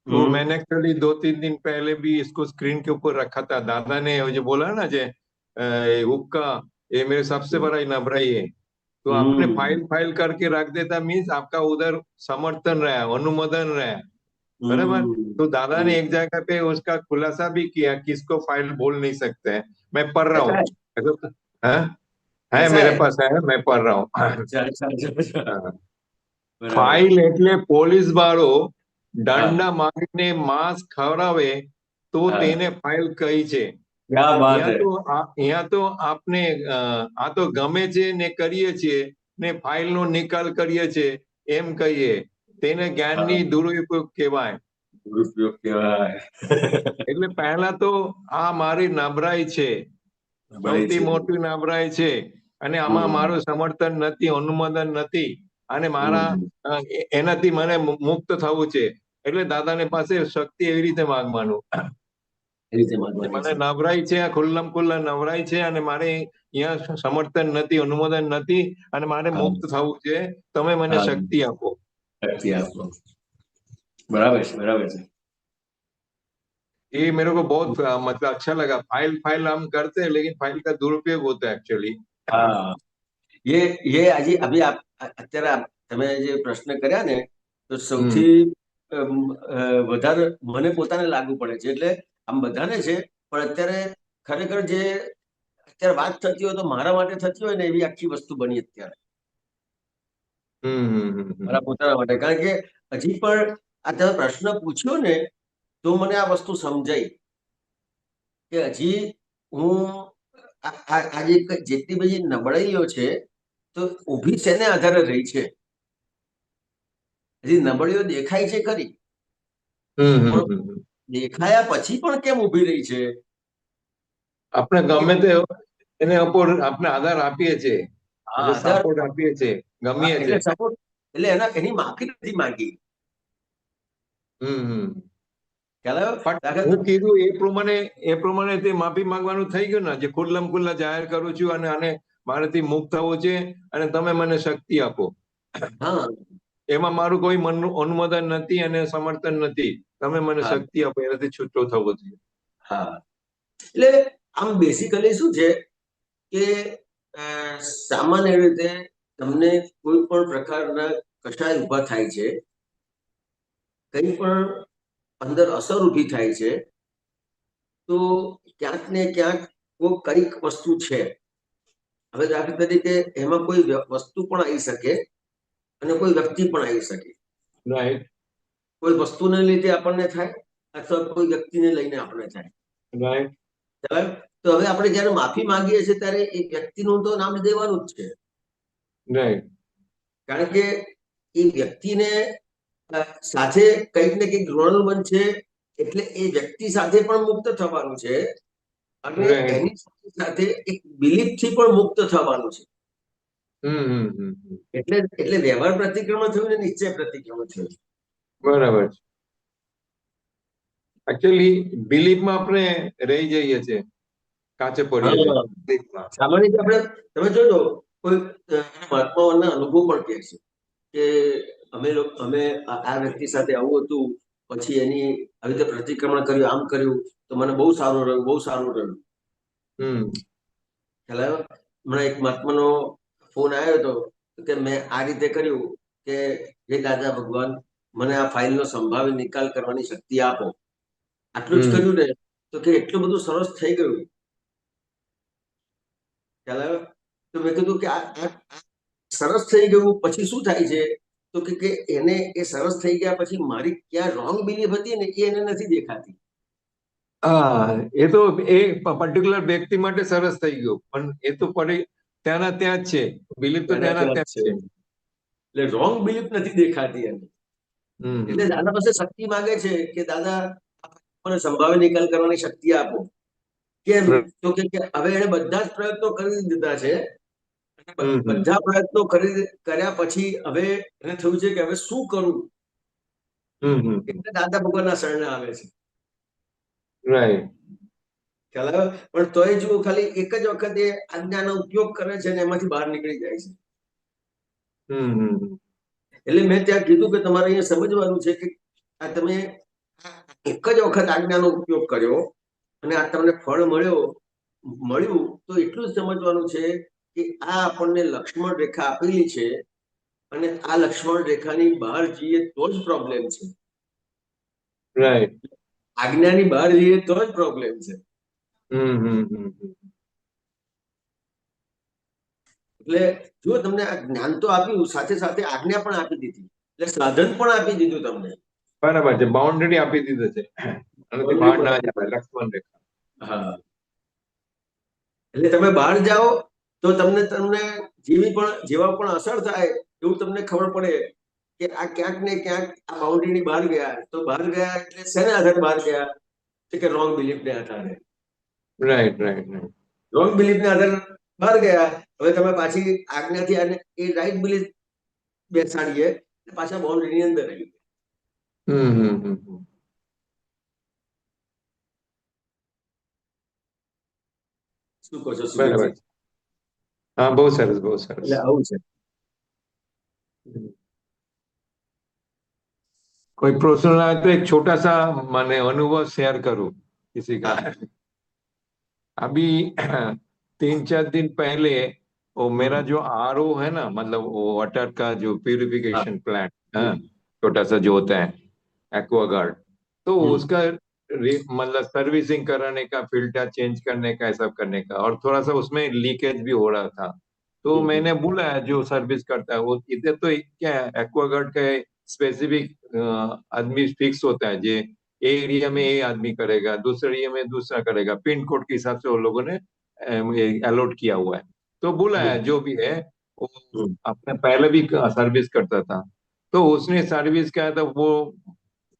तो हम्म, मैंने एक्चुअली 2-3 दिन पहले भी इसको स्क्रीन के ऊपर रखा था। दादा ने जो बोला ना, जे हुक्का ये मेरे सबसे बड़ा नबराई है, तो आपने फाइल हम्म, फाइल करके रख देता मीन्स आपका उधर समर्थन रहा, अनुमोदन रहा, बराबर। तो दादा ने एक जगह पे उसका खुलासा भी किया कि इसको फाइल बोल नहीं सकते हैं। मैं पढ़ रहा ऐसा हूँ। है, है ऐसा मेरे है। पास, है, मैं पढ़ रहा हूँ। अच्छा अच्छा अच्छा अच्छा, बराबर। ફાઇલ એટલે પોલીસ વાળો हाँ દંડા મારીને માંસ ખવડાવે તો हाँ, તેને ફાઇલ કહી છે. क्या बात અહીંયા है। તો અહીંયા તો આપણે આ તો ગમે છે ને કરીએ છીએ ને ફાઇલનો નિકાલ કરીએ છીએ એમ કહીએ, તેને જ્ઞાનની हाँ, દુરુપયોગ કહેવાય. दुरुपयोग કેવાય। એટલે પહેલા તો આ મારી નબળાઈ છે, બળી સૌથી છે। મોટી નબળાઈ છે, અને આમાં હમ, મારું સમર્થન નથી, અનુમોદન નથી, અને મારા હમ, એનાથી મને મુક્ત થવું છે. એટલે દાદાને પાસે શક્તિ એવી રીતે માંગવાનું એ રીતે કે માગવાની મને છે। નવરાઈ છે, આ ખુલ્લમ ખુલ્લા નવરાઈ છે, અને મારે અહીંયા સમર્થન નથી, અનુમોદન નથી, અને મારે હા મુક્ત થવું છે. તમે મને હા, શક્તિ આપો. શક્તિ આપો। બરાબર છે, બરાબર છે। ये मेरे को बहुत मतलब अच्छा लगा। फाइल फाइल हम करते हैं लेकिन फाइल का दुरुपयोग होता है एक्चुअली। હા, ये હજી અભી અત્યારે તમે જે પ્રશ્ન કર્યા ને તો હમ સૌથી વધારે મને પોતાને લાગુ પડે છે, એટલે આમ બધાને છે પણ અત્યારે ખરેખર જે અત્યારે વાત થતી હોય તો મારા માટે થતી હોય ને એવી આખી વસ્તુ બની અત્યારે મારા પોતાના માટે, કારણ કે હજી પણ આ તમે પ્રશ્ન પૂછ્યો ને તો મને આ વસ્તુ સમજાઈ કે હજી હું આજે જેટલી બધી નબળાઈઓ છે તો ઊભી શેને આધારે રહી છે, હજી નબળીઓ દેખાય છે ખરી પણ દેખાયા પછી પણ કેમ ઊભી રહી છે? આપણે ગમે તે એને ઉપર આપણે આધાર આપીએ છીએ, આ એટલે આધાર, સપોર્ટ આપીએ છીએ, ગમીએ એટલે છીએ. સપોર્ટ, એટલે એની માફી નથી માંગી, ખ્યાલ પણ આવ્યો? હું કીધું એ પ્રમાણે તે માફી માંગવાનું થઈ ગયું ને, જે ખુલ્લમ ખુલ્લા જાહેર કરું છું, અને આને મારાથી મુક્ત થવું છે, અને તમે મને શક્તિ આપો. હા એમાં મારું કોઈ મનનું અનુમોદન નથી અને સમર્થન નથી. તમે મને હા શક્તિ આપો, એનાથી છૂટો થવો છે. હા, એટલે આમ બેસિકલી શું છે કે સામાન્ય રીતે તમને કોઈ પણ પ્રકારના કશાય ઊભા થાય છે, કંઈ પણ અંદર અસર ઊભી થાય છે તો ક્યાંક ને ક્યાંક કોઈ કઈક વસ્તુ છે. હવે દાખલા તરીકે એમાં કોઈ વસ્તુ પણ આવી શકે અને કોઈ વ્યક્તિ પણ આવી શકે, રાઈટ કોઈ વસ્તુને લીધે આપણને થાય અથવા કોઈ વ્યક્તિને લઈને આપણને થાય, રાઈટ બરાબર? તો હવે આપણે જયારે માફી માંગીએ છીએ ત્યારે એ વ્યક્તિનું તો નામ દેવાનું જ છે, રાઈટ કારણ કે એ વ્યક્તિને સાથે કંઈક ને કંઈક ઋણ બનશે, એટલે એ વ્યક્તિ સાથે પણ મુક્ત થવાનું છે અને રાઈટ એની સાથે એક બિલીફ થી પણ મુક્ત થવાનું છે। એટલે એટલે વ્યવહાર પ્રતિક્રમણ થયું ને નિશ્ચય પ્રતિક્રમણ થયું। બરાબર છે. એકચ્યુઅલી બિલીફમાં આપણે રહી જઈએ છીએ, કાચે પડીએ છીએ હા. beliefમાં. સામાન્ય રીતે આપણે તમે જોજો કોઈ મહાત્માઓના અનુભવ પણ કહે છે કે અમે આ વ્યક્તિ સાથે આવું હતું, પછી એની આવી રીતે પ્રતિક્રમણ કર્યું, આમ કર્યું તો મને બહુ સારું રહ્યું, બહુ સારું રહ્યું. હમ ખ્યાલ આવ્યો? હમણાં એક મહાત્માનો ફોન આવ્યો હતો કે મેં આ રીતે કર્યું કે હે દાદા ભગવાન, મને આ ફાઇલનો સંભાવી નિકાલ કરવાની શક્તિ આપો. આટલું જ હમ કર્યું ને તો કે એટલું બધું સરસ થઈ ગયું. ખ્યાલ આવ્યો? તો મેં કીધું કે આ સરસ થઈ ગયું પછી શું થાય છે? તો કે એને એ સરસ થઈ ગયા પછી મારી ક્યાં રોંગ બિલીફ હતી ને એ એને નથી દેખાતી. હા, એ તો એ પર્ટિક્યુલર વ્યક્તિ માટે સરસ થઈ ગયું, પણ એ તો ત્યાંના ત્યાં જ છે, બિલીફ તો ત્યાંના ત્યાં જ છે. એટલે રોંગ બિલીફ નથી દેખાતી એને. હમ એટલે દાદા પાસે શક્તિ માંગે છે કે દાદા મને સંભાવી નિકાલ કરવાની શક્તિ આપો. કેમ? તો કે હવે એને બધા જ પ્રયત્નો કરી દીધા છે. હમ હમ બધા પ્રયત્નો કર્યા પછી હવે એને થયું છે કે હવે શું કરું? હમ હમ એટલે દાદા ભગવાનના શરણે આવે છે. રાઈટ. ખ્યાલ આવ્યો? પણ તોય જુઓ ખાલી એક જ વખત એ આજ્ઞાનો ઉપયોગ કરે છે અને એમાંથી બહાર નીકળી જાય છે. હમ હમ એટલે મેં ત્યાં કીધું કે તમારે અહીંયા સમજવાનું છે કે આ તમે એક જ વખત આજ્ઞાનો ઉપયોગ કર્યો અને આ તમને ફળ મળ્યું તો એટલું જ સમજવાનું છે કે આ આપણને લક્ષ્મણ રેખા આપેલી છે અને આ લક્ષ્મણ રેખાની બહાર જઈએ તો જ પ્રોબ્લેમ છે. રાઈટ. આજ્ઞાની બહાર જઈએ તો જ પ્રોબ્લેમ છે. હમ હમ હમ એટલે જો તમને આ જ્ઞાન તો આપ્યું, સાથે સાથે આજ્ઞા પણ આપી દીધી, એટલે સાધન પણ આપી દીધું તમને. બરાબર છે, બાઉન્ડરી આપી દીધું છે, આનાથી બહાર ના જાય લક્ષ્મણ રેખા. હા, એટલે તમે બહાર જાઓ તો તમને જેવા પણ અસર થાય એવું તમને ખબર પડે કે આ ક્યાંક ને ક્યાંક આ બાઉન્ડ્રીની બહાર ગયા. તો બહાર ગયા એટલે શેના આધારે બહાર ગયા? કે રોંગ બિલીફને આધારે. Right right right. રોંગ બિલીફને આધારે બહાર ગયા. હવે તમે પાછી આજ્ઞાથી આને એ રાઈટ બિલીફ બેસાડીએ, પાછા બાઉન્ડ્રીની અંદર આવી. હમ શું કહો છો બરાબર સુજીતજી? છે. હા, બહુ સરસ, બહુ સરસ. એટલે આવું છે. कोई प्रश्न आए तो एक छोटा सा मैंने अनुभव शेयर करूं किसी का। अभी 3-4 दिन पहले वो मेरा जो आरओ है ना, मतलब वो वाटर का जो प्यूरिफिकेशन प्लांट, हाँ, छोटा सा जो होता है एक्वागार्ड, तो उसका मतलब सर्विसिंग कराने का, फिल्टर चेंज करने का, सब करने का, और थोड़ा सा उसमें लीकेज भी हो रहा था। तो मैंने बुलाया जो सर्विस करता है, वो इधर तो क्या है, एक्वागार्ड का स्पेसिफिक आदमी फिक्स होता है, जे एरिया में ये आदमी करेगा, दूसरे एरिया में दूसरा करेगा, पिन कोड के हिसाब से वो लोगों ने अलॉट किया हुआ है। तो बुलाया जो भी है, वो अपने पहले भी सर्विस करता था, तो उसने सर्विस किया था, वो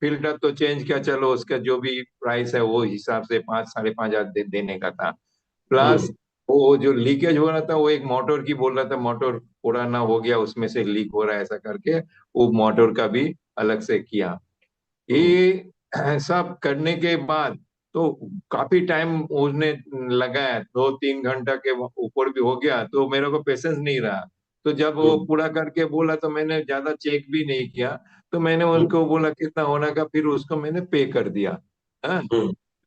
फिल्टर तो चेंज किया, चलो उसका जो भी प्राइस है वो हिसाब से 5-5.5 हजार देने का था। प्लस वो जो लीकेज हो रहा था, वो एक मोटर की बोल रहा था, मोटर पुराना हो गया, उसमें से लीक हो रहा है, ऐसा करके वो मोटर का भी अलग से किया। ये सब करने के बाद तो काफी टाइम उसने लगाया, 2-3 घंटा के ऊपर भी हो गया, तो मेरे को पेशेंस नहीं रहा। तो जब वो पूरा करके बोला तो मैंने ज्यादा चेक भी नहीं किया, तो मैंने उनको बोला कितना होना का, फिर उसको मैंने पे कर दिया। हाँ,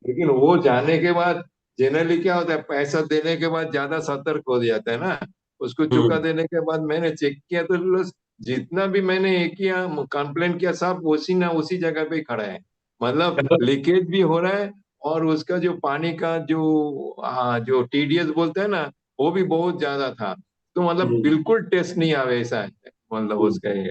लेकिन वो जाने के बाद जनरली क्या होता है, पैसा देने के बाद ज्यादा सतर्क हो जाता है ना। उसको चुका देने के बाद मैंने चेक किया तो जितना भी मैंने ये किया, कंप्लेन किया, सब उसी जगह पे खड़ा है। मतलब लीकेज भी हो रहा है, और उसका जो पानी का जो टीडीएस बोलते हैं ना, वो भी बहुत ज्यादा था। तो मतलब बिल्कुल टेस्ट नहीं आवे ऐसा है, मतलब उसका ये।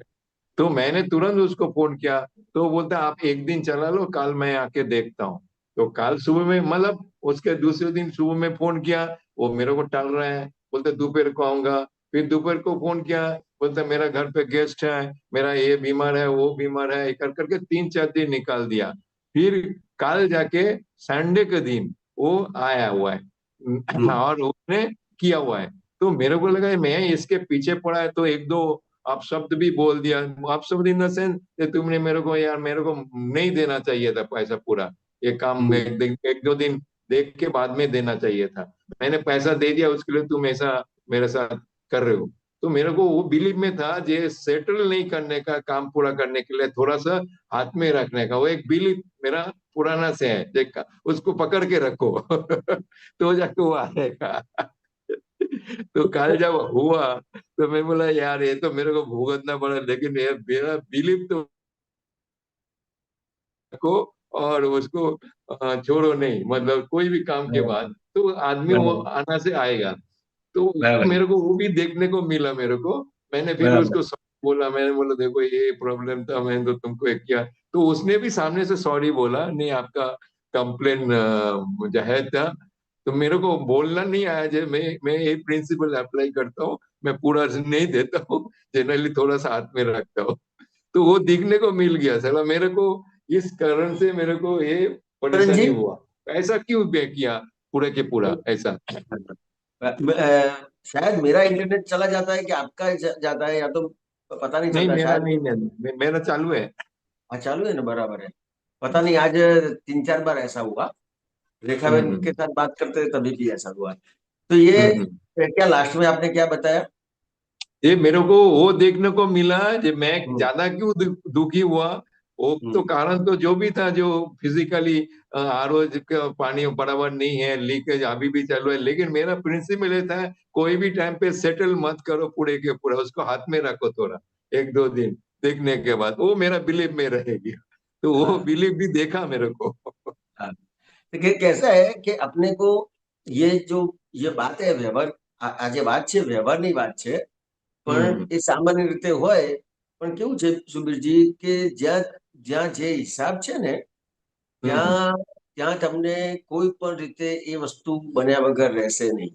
तो मैंने तुरंत उसको फोन किया, तो बोलता आप एक दिन चला लो, कल मैं आके देखता हूँ। तो कल सुबह में, मतलब उसके दूसरे दिन सुबह में फोन किया, वो मेरे को टाल रहा है, बोलते दोपहर को आऊंगा। फिर दोपहर को फोन किया, बोलते मेरा घर पे गेस्ट है, मेरा ये बीमार है, वो बीमार है, कर करके 3-4 दिन निकाल दिया। फिर कल जाके संडे के दिन वो आया हुआ है और उसने किया हुआ है। तो मेरे को लगा मैं इसके पीछे पड़ा है, तो एक दो अपशब्द भी बोल दिया। अपशब्द इन द सेंस तुमने मेरे को, यार मेरे को नहीं देना चाहिए था पैसा पूरा, ये काम एक दो दिन देख के बाद में देना चाहिए था, मैंने पैसा दे दिया उसके लिए, तुम ऐसा मेरे साथ कर रहे हो। तो मेरे को वो बिलीव में था, ये सेटल नहीं करने का, काम पूरा करने के लिए थोड़ा सा हाथ में रखने का, वो एक बिलीव मेरा पुराना से है, देखा उसको पकड़ के रखो तो जाके वो आएगा। तो कल जब हुआ तो मैं बोला यार ये तो मेरे को भुगतना पड़ा, लेकिन ये मेरा बिलीव तो रखो और उसको छोड़ो नहीं, मतलब कोई भी काम के बाद तो आदमी वो आना से आएगा। तो मेरे को वो भी देखने को मिला मेरे को। मैंने फिर उसको बोला, मैंने बोला देखो ये प्रॉब्लम था, मैंने तो तुमको एक किया, तो उसने भी सामने से सॉरी बोला, नहीं आपका कंप्लेन जायज था। तो मेरे को बोलना नहीं आया, मैं ये प्रिंसिपल अप्लाई करता हूँ, मैं पूरा नहीं देता हूँ, जनरली थोड़ा सा हाथ में रखता हूँ। तो वो दिखने को मिल गया साला मेरे को, इस कारण से मेरे को ये परेशानी हुआ, ऐसा क्यों किया पूरे के पूरा ऐसा। शायद मेरा इंटरनेट चला जाता है कि आपका जाता है, या तो पता नहीं नहीं चलता मेरा शायद। नहीं, मेरा चालू है। चालू है ना, बराबर है। पता नहीं, आज 3-4 बार ऐसा हुआ, रेखा बहन हम्म के साथ बात करते थे तभी भी ऐसा हुआ। तो ये क्या लास्ट में आपने क्या बताया? ये मेरे को वो देखने को मिला, जो मैं ज्यादा क्यों दुखी हुआ, वो तो कारण तो जो भी था, जो फिजिकली आरओ का पानी बराबर नहीं है, लीकेज अभी भी चालू है, लेकिन मेरा प्रिंसिपल ये था कोई भी टाइम पे सेटल मत करो पूरे के पूरा, उसको हाथ में रखो थोड़ा, एक दो दिन देखने के बाद वो मेरा बिलीव में रहेगी। तो वो बिलीव भी देखा मेरे को। देखिए कैसा है कि अपने को ये बात है व्यवहार, આજે વાત છે વ્યવહારની વાત છે, પણ એ સામાન્ય રીતે હોય, પણ કેવું છે સુબીરજી કે જ્યાં જ્યાં જે હિસાબ છે ને ત્યાં ત્યાં તમને કોઈ પણ રીતે એ વસ્તુ બન્યા વગર રહેશે નહીં.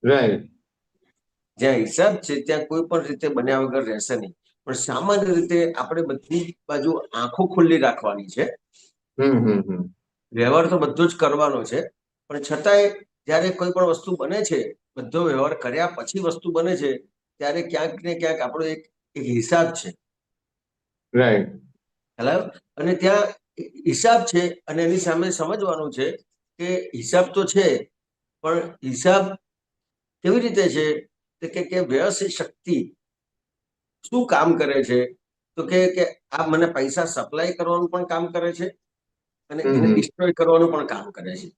રાઈટ. જ્યાં હિસાબ છે ત્યાં કોઈ પણ રીતે બન્યા વગર રહેશે નહીં, પણ સામાન્ય રીતે આપણે બધી બાજુ આંખો ખુલ્લી રાખવાની છે. વ્યવહાર તો બધો જ કરવાનો છે, પણ છતાંય જ્યારે કોઈ પણ વસ્તુ બને છે, બધો વ્યવહાર કર્યા પછી વસ્તુ બને છે, ત્યારે ક્યાંક ને ક્યાંક આપણો એક હિસાબ છે. રાઈટ. અને ત્યાં હિસાબ છે અને એની સામે સમજવાનું છે કે હિસાબ તો છે, પણ હિસાબ કેવી રીતે છે કે વ્યવસ્થિત શક્તિ શું કામ કરે છે, તો કે આ મને પૈસા સપ્લાય કરવાનું પણ કામ કરે છે અને એને ડિસ્ટ્રોય કરવાનું પણ કામ કરે છે.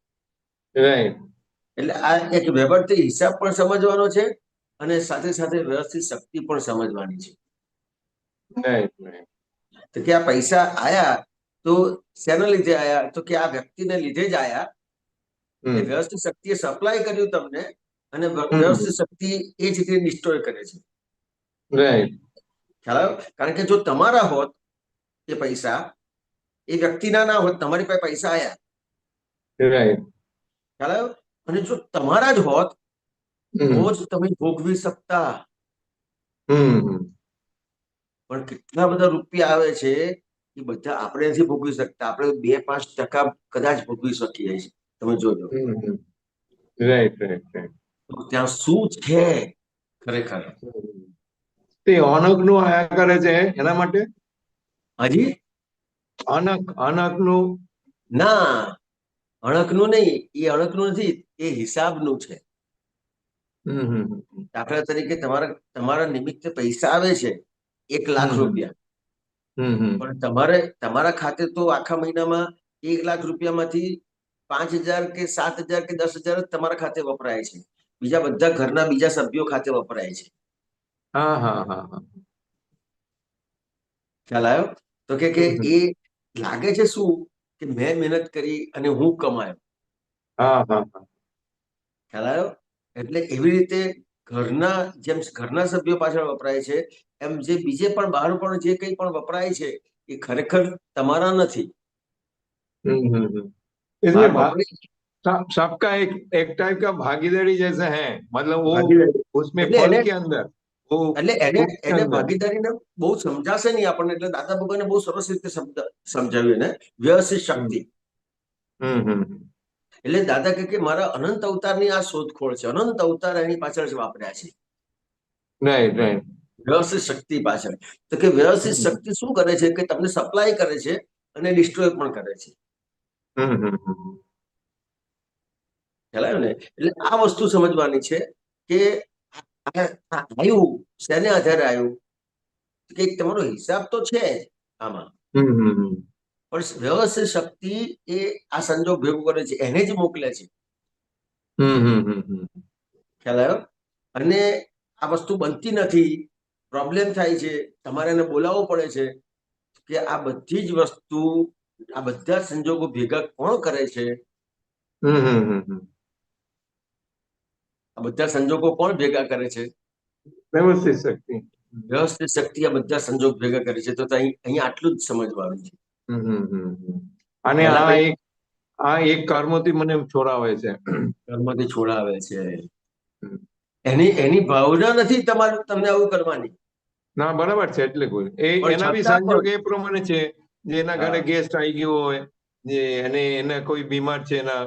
એટલે આ એક વ્યવહારથી હિસાબ પણ સમજવાનો છે અને સાથે સાથે વ્યવસ્થિત શક્તિ પણ સમજવાની છે. તો કે આ પૈસા આયા તો શેના લીધે આયા, તો કે આ વ્યક્તિને લીધે જ આયા. વ્યવસ્થિત શક્તિએ સપ્લાય કર્યું તમને અને વ્યવસ્થિત શક્તિ એ જ રીતે ડિસ્ટ્રોય કરે છે. ખ્યાલ આવ્યો? કારણ કે જો તમારા હોત એ પૈસા, એ વ્યક્તિના ના હોત, તમારી પાસે પૈસા આયા, ખ્યાલ આવ્યો? અને જો તમારા જ હોત તો જ તમે ભોગવી શકતા. પણ કેટલા બધા રૂપિયા આવે છે એ બધા આપણે નથી ભોગવી શકતા, આપણે 2-5% કદાચ ભોગવી શકીએ છીએ. તમે જોજો ત્યાં શું છે ખરેખર. તે અનક નું આયા કરે છે એના માટે. હજી અનકનું ના, અણકનું નહીં, એ અણકનું નથી, એ હિસાબનું છે. દાખલા તરીકે તમારા નિમિત્તે પૈસા આવે છે 1 લાખ રૂપિયા, પણ તમારા ખાતે તો આખા મહિનામાં 1 લાખ રૂપિયામાંથી 5,000 કે 7,000 કે 10,000 જ તમારા ખાતે વપરાય છે, બીજા બધા ઘરના બીજા સભ્યો ખાતે વપરાય છે. ખ્યાલ આવ્યો? તો કે એ લાગે છે શું કે મેં મહેનત કરી અને હું કમાયો. ખ્યાલ આવ્યો? એટલે એવી રીતે જેમ ઘરના સભ્યો પાછળ વપરાય છે, એમ જે બીજે પણ બહાર પણ જે કંઈ પણ વપરાય છે એ ખરેખર તમારા નથી. सबका एक टाइप का भागीदारी जैसा है, मतलब वो उसमें फल के अंदर એટલે એને ભાગીદારીને બહુ સમજાશે નહીં આપણને, એટલે દાદા ભગવાને બહુ સરસ રીતે સમજાવ્યું એને, વ્યવસ્થિત શક્તિ. એટલે દાદા કે મારા અનંત અવતારની આ શોધખોળ છે, અનંત અવતાર એની પાછળ જ વાપર્યા છે. વ્યવસ્થિત શક્તિ પાછળ. તો કે વ્યવસ્થિત શક્તિ શું કરે છે કે તમને સપ્લાય કરે છે અને ડિસ્ટ્રોય પણ કરે છે. હમ હમ હમ ખ્યાલ આવ્યો ને? એટલે આ વસ્તુ સમજવાની છે કે આ આવ્યું શેને આધારે આવ્યું, કે તમારો હિસાબ તો છે જ આમાં, હમ હમ પણ વ્યવસ્થિત શક્તિ એ આ સંજોગ ભેગું કરે છે, એને જ મોકલે છે. ખ્યાલ આવ્યો? અને આ વસ્તુ બનતી નથી, પ્રોબ્લેમ થાય છે, તમારે એને બોલાવવો પડે છે કે આ બધી જ વસ્તુ, આ બધા સંજોગો ભેગા કોણ કરે છે? આ બધા સંજોગો કોણ ભેગા કરે છે? વ્યવસ્થિત શક્તિ. વ્યવસ્થિત શક્તિ આ બધા સંજોગ ભેગા કરે છે. તો અહીંયા આટલું જ સમજવાનું છે. અને પહેલા આ એક કર્મોથી મને છોડાવે છે. કર્મથી છોડાવે છે. એની ભાવના નથી તમને આવું કરવાની. ના, બરાબર છે. એટલે કોઈ પણ એના બી છતાં સંજોગ પણ એ પ્રમાણે છે, જે એના ઘરે હા, ગેસ્ટ આવી ગયો હોય, જે અને એને કોઈ બીમાર છે એના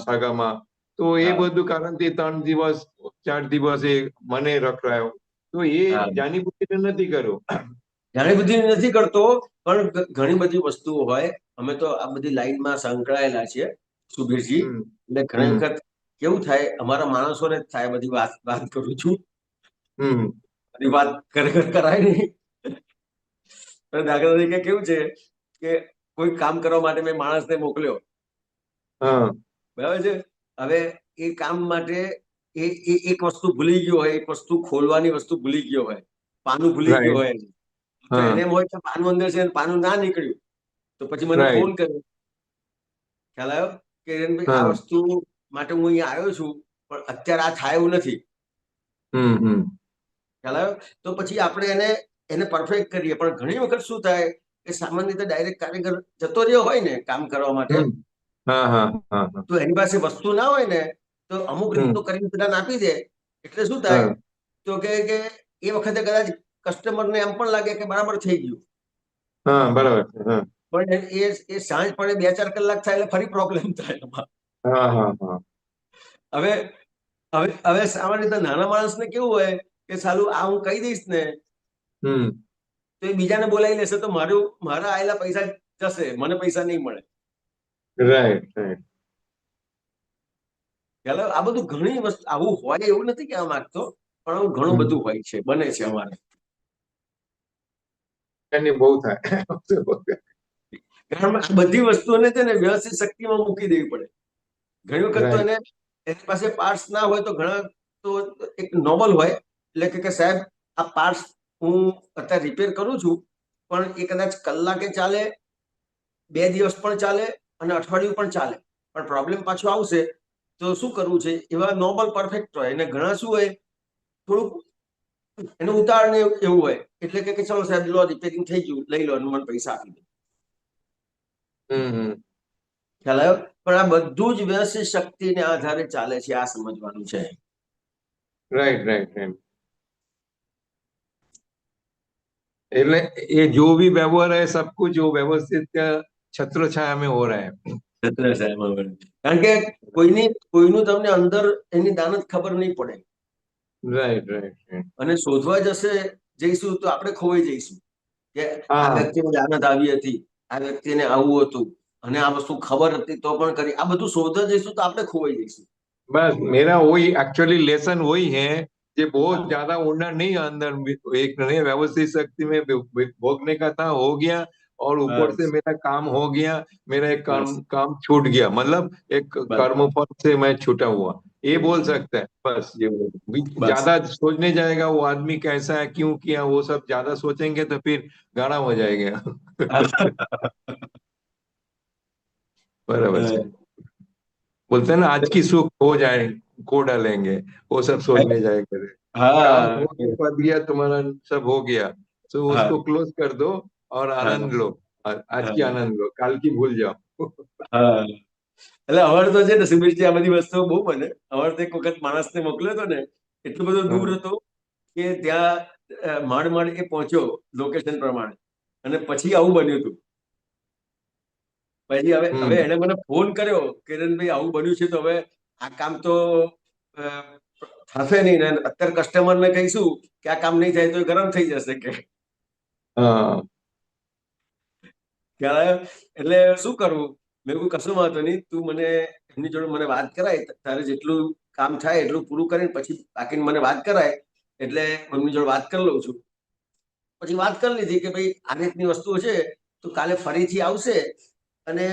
સાગામાં, તો એ હા, બધું કારણથી 3 દિવસ 4 દિવસ એ મને રખડાયો, તો એ હા. જાની બુદ્ધિને નથી કર્યો. ઘણી બધી નથી કરતો, પણ ઘણી બધી વસ્તુઓ હોય. અમે તો આ બધી લાઈનમાં સંકળાયેલા છીએ સુબીરજી. હમ એટલે ઘણી હમ વખત કેવું થાય, અમારા માણસોને જ થાય, બધી વાત કરું છું, હમ બધી વાત ખરેખર કરાય નહીં. દાખલા તરીકે કેવું છે કે કોઈ કામ કરવા માટે મેં માણસને મોકલ્યો, હા બરાબર છે. હવે એ કામ માટે એક વસ્તુ ભૂલી ગયો હોય, એક વસ્તુ ખોલવાની વસ્તુ ભૂલી ગયો હોય, પાનું ભૂલી ગયો રાઈટ. હોય, તો હા એને એમ હોય કે પાનું અંદર છે, પાનું ના નીકળ્યું, તો પછી મને ફોન રાઈટ. કર્યો. ખ્યાલ આવ્યો કે ભાઈ આ હા વસ્તુ માટે હું અહીંયા આવ્યો છું, પણ અત્યારે આ થાય એવું નથી. હમ ખ્યાલ આવ્યો? તો પછી આપણે એને પરફેક્ટ કરીએ. પણ ઘણી વખત શું થાય કે સામાન્ય રીતે ડાયરેક્ટ કારીગર જતો રહ્યો હોય ને કામ કરવા માટે, હમ હા હા હા હા તો એની પાસે વસ્તુ ના હોય ને, તો અમુક હમ રીતનું કરીને પેલા આપી દે. એટલે શું થાય, હા તો કે એ વખતે કદાચ કસ્ટમરને એમ પણ લાગે કે બરાબર થઈ ગયું, હા બરાબર છે. હા પણ એ સાંજ પડે 2-4 કલાક થાય એટલે ફરી પ્રોબ્લેમ થાય એમાં. હા હા હા હવે હવે સામાન્ય રીતે નાના માણસને કેવું હોય કે સાલું આ હું કહી દઈશ ને, હમ તો એ બીજાને બોલાવી લેશે, તો મારા આયેલા પૈસા જશે, મને પૈસા નહીં મળે. Right right. ખ્યાલ આવ્યો? આ બધું ઘણી વસ્તુ આવું હોય એવું નથી કહેવા માંગતો, પણ આવું ઘણું હમ બધું હોય છે, બને છે અમારે. એની બહુ થાય. કારણ આ બધી વસ્તુઓને છે ને વ્યવસ્થિત શક્તિમાં મૂકી દેવી પડે. ઘણી વખત તો રાઈટ. એની પાસે પાર્ટ્સ ના હોય, તો ઘણા તો એક નોબલ હોય, એટલે કે સાહેબ આ પાર્ટ્સ હું અત્યારે રિપેર કરું છું, પણ એ કદાચ કલાકે ચાલે, 2 દિવસ પણ ચાલે, અને અઠવાડિયું પણ ચાલે, પણ પ્રોબ્લેમ પાછો આવશે, તો શું કરવું છે? એવા નોર્મલ પરફેક્ટ હોય. અને ઘણા શું હોય, થોડુંક એને ઉતાવળ ને એવું હોય, એટલે કે ચલો સાહેબ લો, રિપેરિંગ થઈ ગયું, લઈ લો અને મને પૈસા આપી દો. હમ ખ્યાલ આવ્યો? પણ આ બધું જ વ્યવસ્થિત શક્તિને આધારે ચાલે છે, આ સમજવાનું છે. Right right right. એટલે ये जो भी व्यवहार है सब कुछ जो व्यवस्थित छत्र छाया में हो रहा है. કારણ કે કોઈનું તમને અંદર એની દાનત ખબર નહીં પડે. Right right right. અને શોધવા જઈશું તો આપણે ખોવાઈ જઈશું કે આ हाँ વ્યક્તિને દાનત આવી હતી, આ વ્યક્તિને આવું હતું, અને આ વસ્તુ ખબર હતી તો પણ કરી. આ બધું શોધવા જઈશું તો આપણે ખોવાઈ જઈશું. बस मेरा वही एक्चुअली लेसन वही है, ये बहुत हाँ। ज्यादा ऊंडा नहीं अंदर एक नहीं व्यवस्थित शक्ति में भोगने का था, हो गया, और ऊपर से बस मेरा काम हो गया, मेरा एक बस काम छूट गया, मतलब एक बस कर्मफल से मैं छूटा हुआ, ये बोल सकते हैं. बस ये बस ज्यादा सोचने जाएगा वो आदमी कैसा है, क्यों किया, वो सब ज्यादा सोचेंगे तो फिर गाना हो जाएगा. बराबर है. बोलते हैं ना आज की सुख हो जाए को डालेंगे, वो सब सोचने जाएंगे. काम हाँ हो कर दिया तुम्हारा, सब हो गया, तो हाँ उसको क्लोज कर दो और हाँ आनंद लो. आज की हाँ आनंद लो, काल की भूल जाओ. हाँ. એટલે અમારે તો છે ને સુબીરજી, આ બધી વસ્તુઓ બહુ બને. અમારે તો એક વખત માણસને મોકલ્યો હતો ને, એટલું બધું દૂર હતો કે ત્યાં માંડ એ પહોંચ્યો લોકેશન પ્રમાણે, અને પછી આવું બન્યું હતું. પછી હવે हम्म એને મને ફોન કર્યો, કિરણભાઈ આવું બન્યું છે, તો હવે આ કામ તો અ, થશે નહીં ને, અત્યારે કસ્ટમરને કહીશું કે આ કામ નહીં થાય તો એ ગરમ થઈ જશે કે. हाँ ખ્યાલ આવ્યો? એટલે શું કરવું? મેં કહ્યું કશું વાંધો નહીં, તું મને એમની જોડે મને વાત કરાય, તારે જેટલું કામ થાય એટલું પૂરું કરીને પછી બાકીની મને વાત કરાય, એટલે એમની જોડે વાત કરી લઉં છું. પછી વાત કરી લીધી કે ભાઈ આ રીતની વસ્તુઓ છે, તો કાલે ફરીથી આવશે અને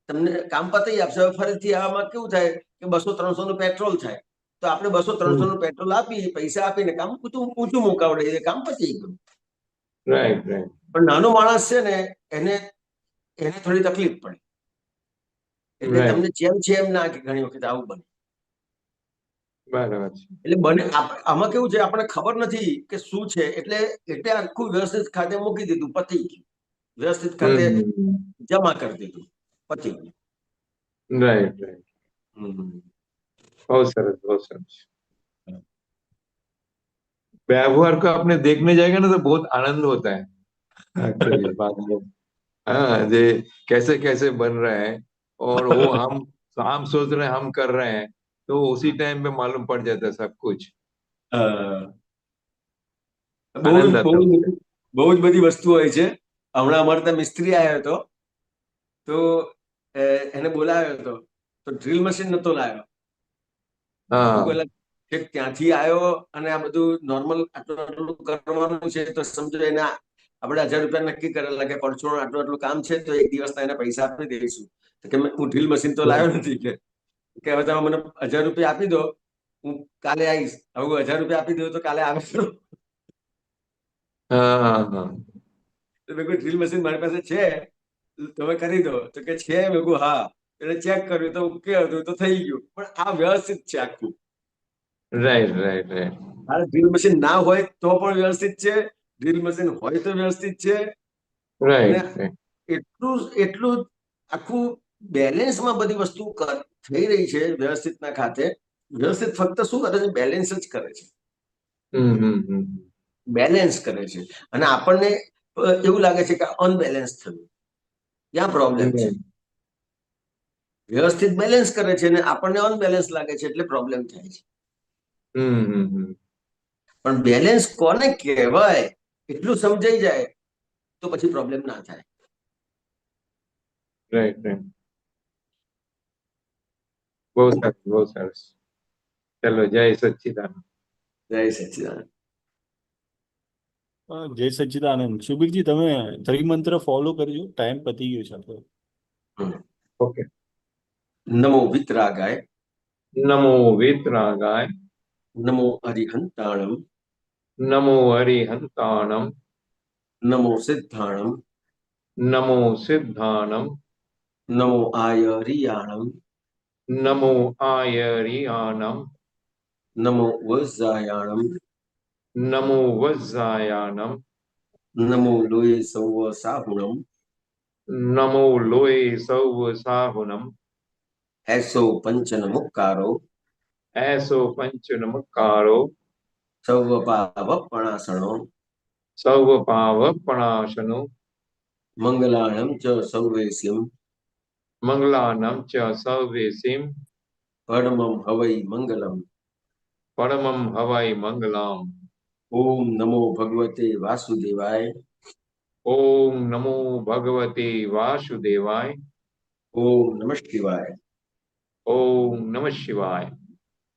તમને કામ પતાવી આપશે. હવે ફરીથી આમાં કેવું થાય કે 200-300 નું પેટ્રોલ થાય, તો આપણે 200-300 નું પેટ્રોલ આપી પૈસા આપીને કામ ઊંચું મુકાવડે, કામ પતી ગયું. રાઈટ રાઈટ પણ નાનો માણસ છે ને, એને થોડી તકલીફ પડે, એટલે Right. તમને જેમ છે એમ ના કે ઘણી વખત આવું બને. બરાબર છે. એટલે બને આમાં કેવું છે, આપણને ખબર નથી કે શું છે, એટલે આખું વ્યવસ્થિત ખાતે મૂકી દીધું, પતી ગયું. વ્યવસ્થિત ખાતે જમા કરી દીધું, પતી ગયું. राइट राइट बहुत सरस बहुत सरस। व्यवहार को आपने देखने जाएगा ना तो बहुत आनंद होता है एक्चुअली बाद में। हाँ ये कैसे कैसे बन रहा है और वो हम सोच रहे हैं हम कर रहे हैं, तो उसी टाइम पे मालूम पड़ जाता है सब कुछ। બહુ આનંદ જ હતો. બહુ જ બધી વસ્તુ હોય છે. હમણાં અમારે ત્યાં મિસ્ત્રી આવ્યો હતો, તો એને બોલાવ્યો હતો, તો ડ્રીલ મશીન નતો લાવ્યો. हाँ કે ત્યાંથી આવ્યો અને આ બધું નોર્મલ આટલું કરવાનું છે, તો સમજો એને આપણે 1000 રૂપિયા નક્કી કરેલા કે પરચુરણ આટલું કામ છે, તો એક દિવસના એને પૈસા આપી દઈશું. તો કે હું ડ્રીલ મશીન તો લાવ્યો નથી, કે હવે તમે મને 1000 રૂપિયા આપી દો, હું કાલે આવીશ. હવે 1000 રૂપિયા આપી દો તો કાલે આવે તો हाँ हाँ મેં કહ્યું ડ્રીલ મશીન મારી પાસે છે, તમે કરી દો. તો કે છે. મેં કહ્યું હા. એટલે ચેક કર્યું તો ઓકે હતું, તો થઈ ગયું. પણ આ વ્યવસ્થિત છે આખું. राइट राइट राइट આ ડ્રીલ મશીન ના હોય તો પણ વ્યવસ્થિત છે, ડ્રીલ મશીન હોય તો વ્યવસ્થિત છે. राइट અને એટલું આખું બેલેન્સમાં બધી વસ્તુ થઈ રહી છે વ્યવસ્થિતના ખાતે. વ્યવસ્થિત ફક્ત શું કરે છે, બેલેન્સ જ કરે છે, બેલેન્સ કરે છે. અને આપણને એવું લાગે છે કે અનબેલેન્સ થયું, ત્યાં પ્રોબ્લેમ છે. વ્યવસ્થિત બેલેન્સ કરે છે અને આપણને અનબેલેન્સ લાગે છે, એટલે પ્રોબ્લેમ થાય છે. પણ બેલેન્સ કોને કહેવાય એટલું સમજાઈ જાય તો પછી પ્રોબ્લેમ ના થાય. राइट राइट बहुत सरस। चलो जय सच्चिदानंद। જય સચ્ચિદાનંદ. જય સચ્ચિદાનંદ. સુબીરજી તમે ત્રિમંત્ર ફોલો કરજો, ટાઈમ પતી ગયો છે આપણો. ओके। નમો વિતરાગાય, नमो वीतरागाय, નમો અરિહંતાણમ, नमो हरिहंताणम, નમો સિદ્ધાણમ, नमो सिद्धाणम, નમો આયરિયાણમ, नमो आयरियाणम, નમો વજ્જાયાણમ, नमो वज्रायाणम, નમો લોય સૌ સાહુણમ, नमो लोय सौव साहुनम, એસો પંચન મુક્કારો, ऐसो पंच नमकारो, સૌ પાવપણાસણો, सौव पाव प्रणाशनो, મંગલાણમ ચ સૌવેસ્યમ, मंगलानम च सर्वेसिम, પરમમ હવૈ મંગલમ. परमम हवाई मंगलाम। ઓમ નમો ભગવતે વાસુદેવાય, ओम नमो भगवते वासुदेवाय, ઓમ નમઃ શિવાય. ओम नमः शिवाय।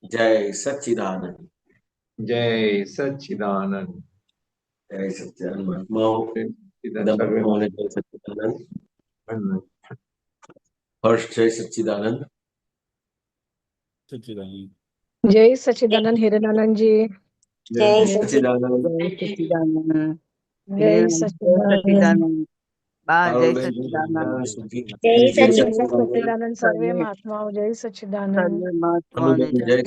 જય સચ્ચિદાનંદ. जय सच्चिदानंद। જય સચ્ચિદાનંદ. મહાત્માઓ દંપતીઓને જય સચ્ચિદાનંદ. હર્ષ જય સચ્ચિદાનંદ. સચ્ચિદાનંદ. જય સચ્ચિદાનંદ હિરણાનંદજી. જય સચ્ચિદાનંદ. જય સચ્ચિદાનંદ. જય સચ્ચિદાનંદ. બા જય પારુલબેન, સચ્ચિદાનંદ. સુધી. જય જય સચ્ચિદાનંદ સર્વે મહાત્માઓ. જય સચ્ચિદાનંદ. સર્વે મહાત્માઓને અનુબેન, જય જય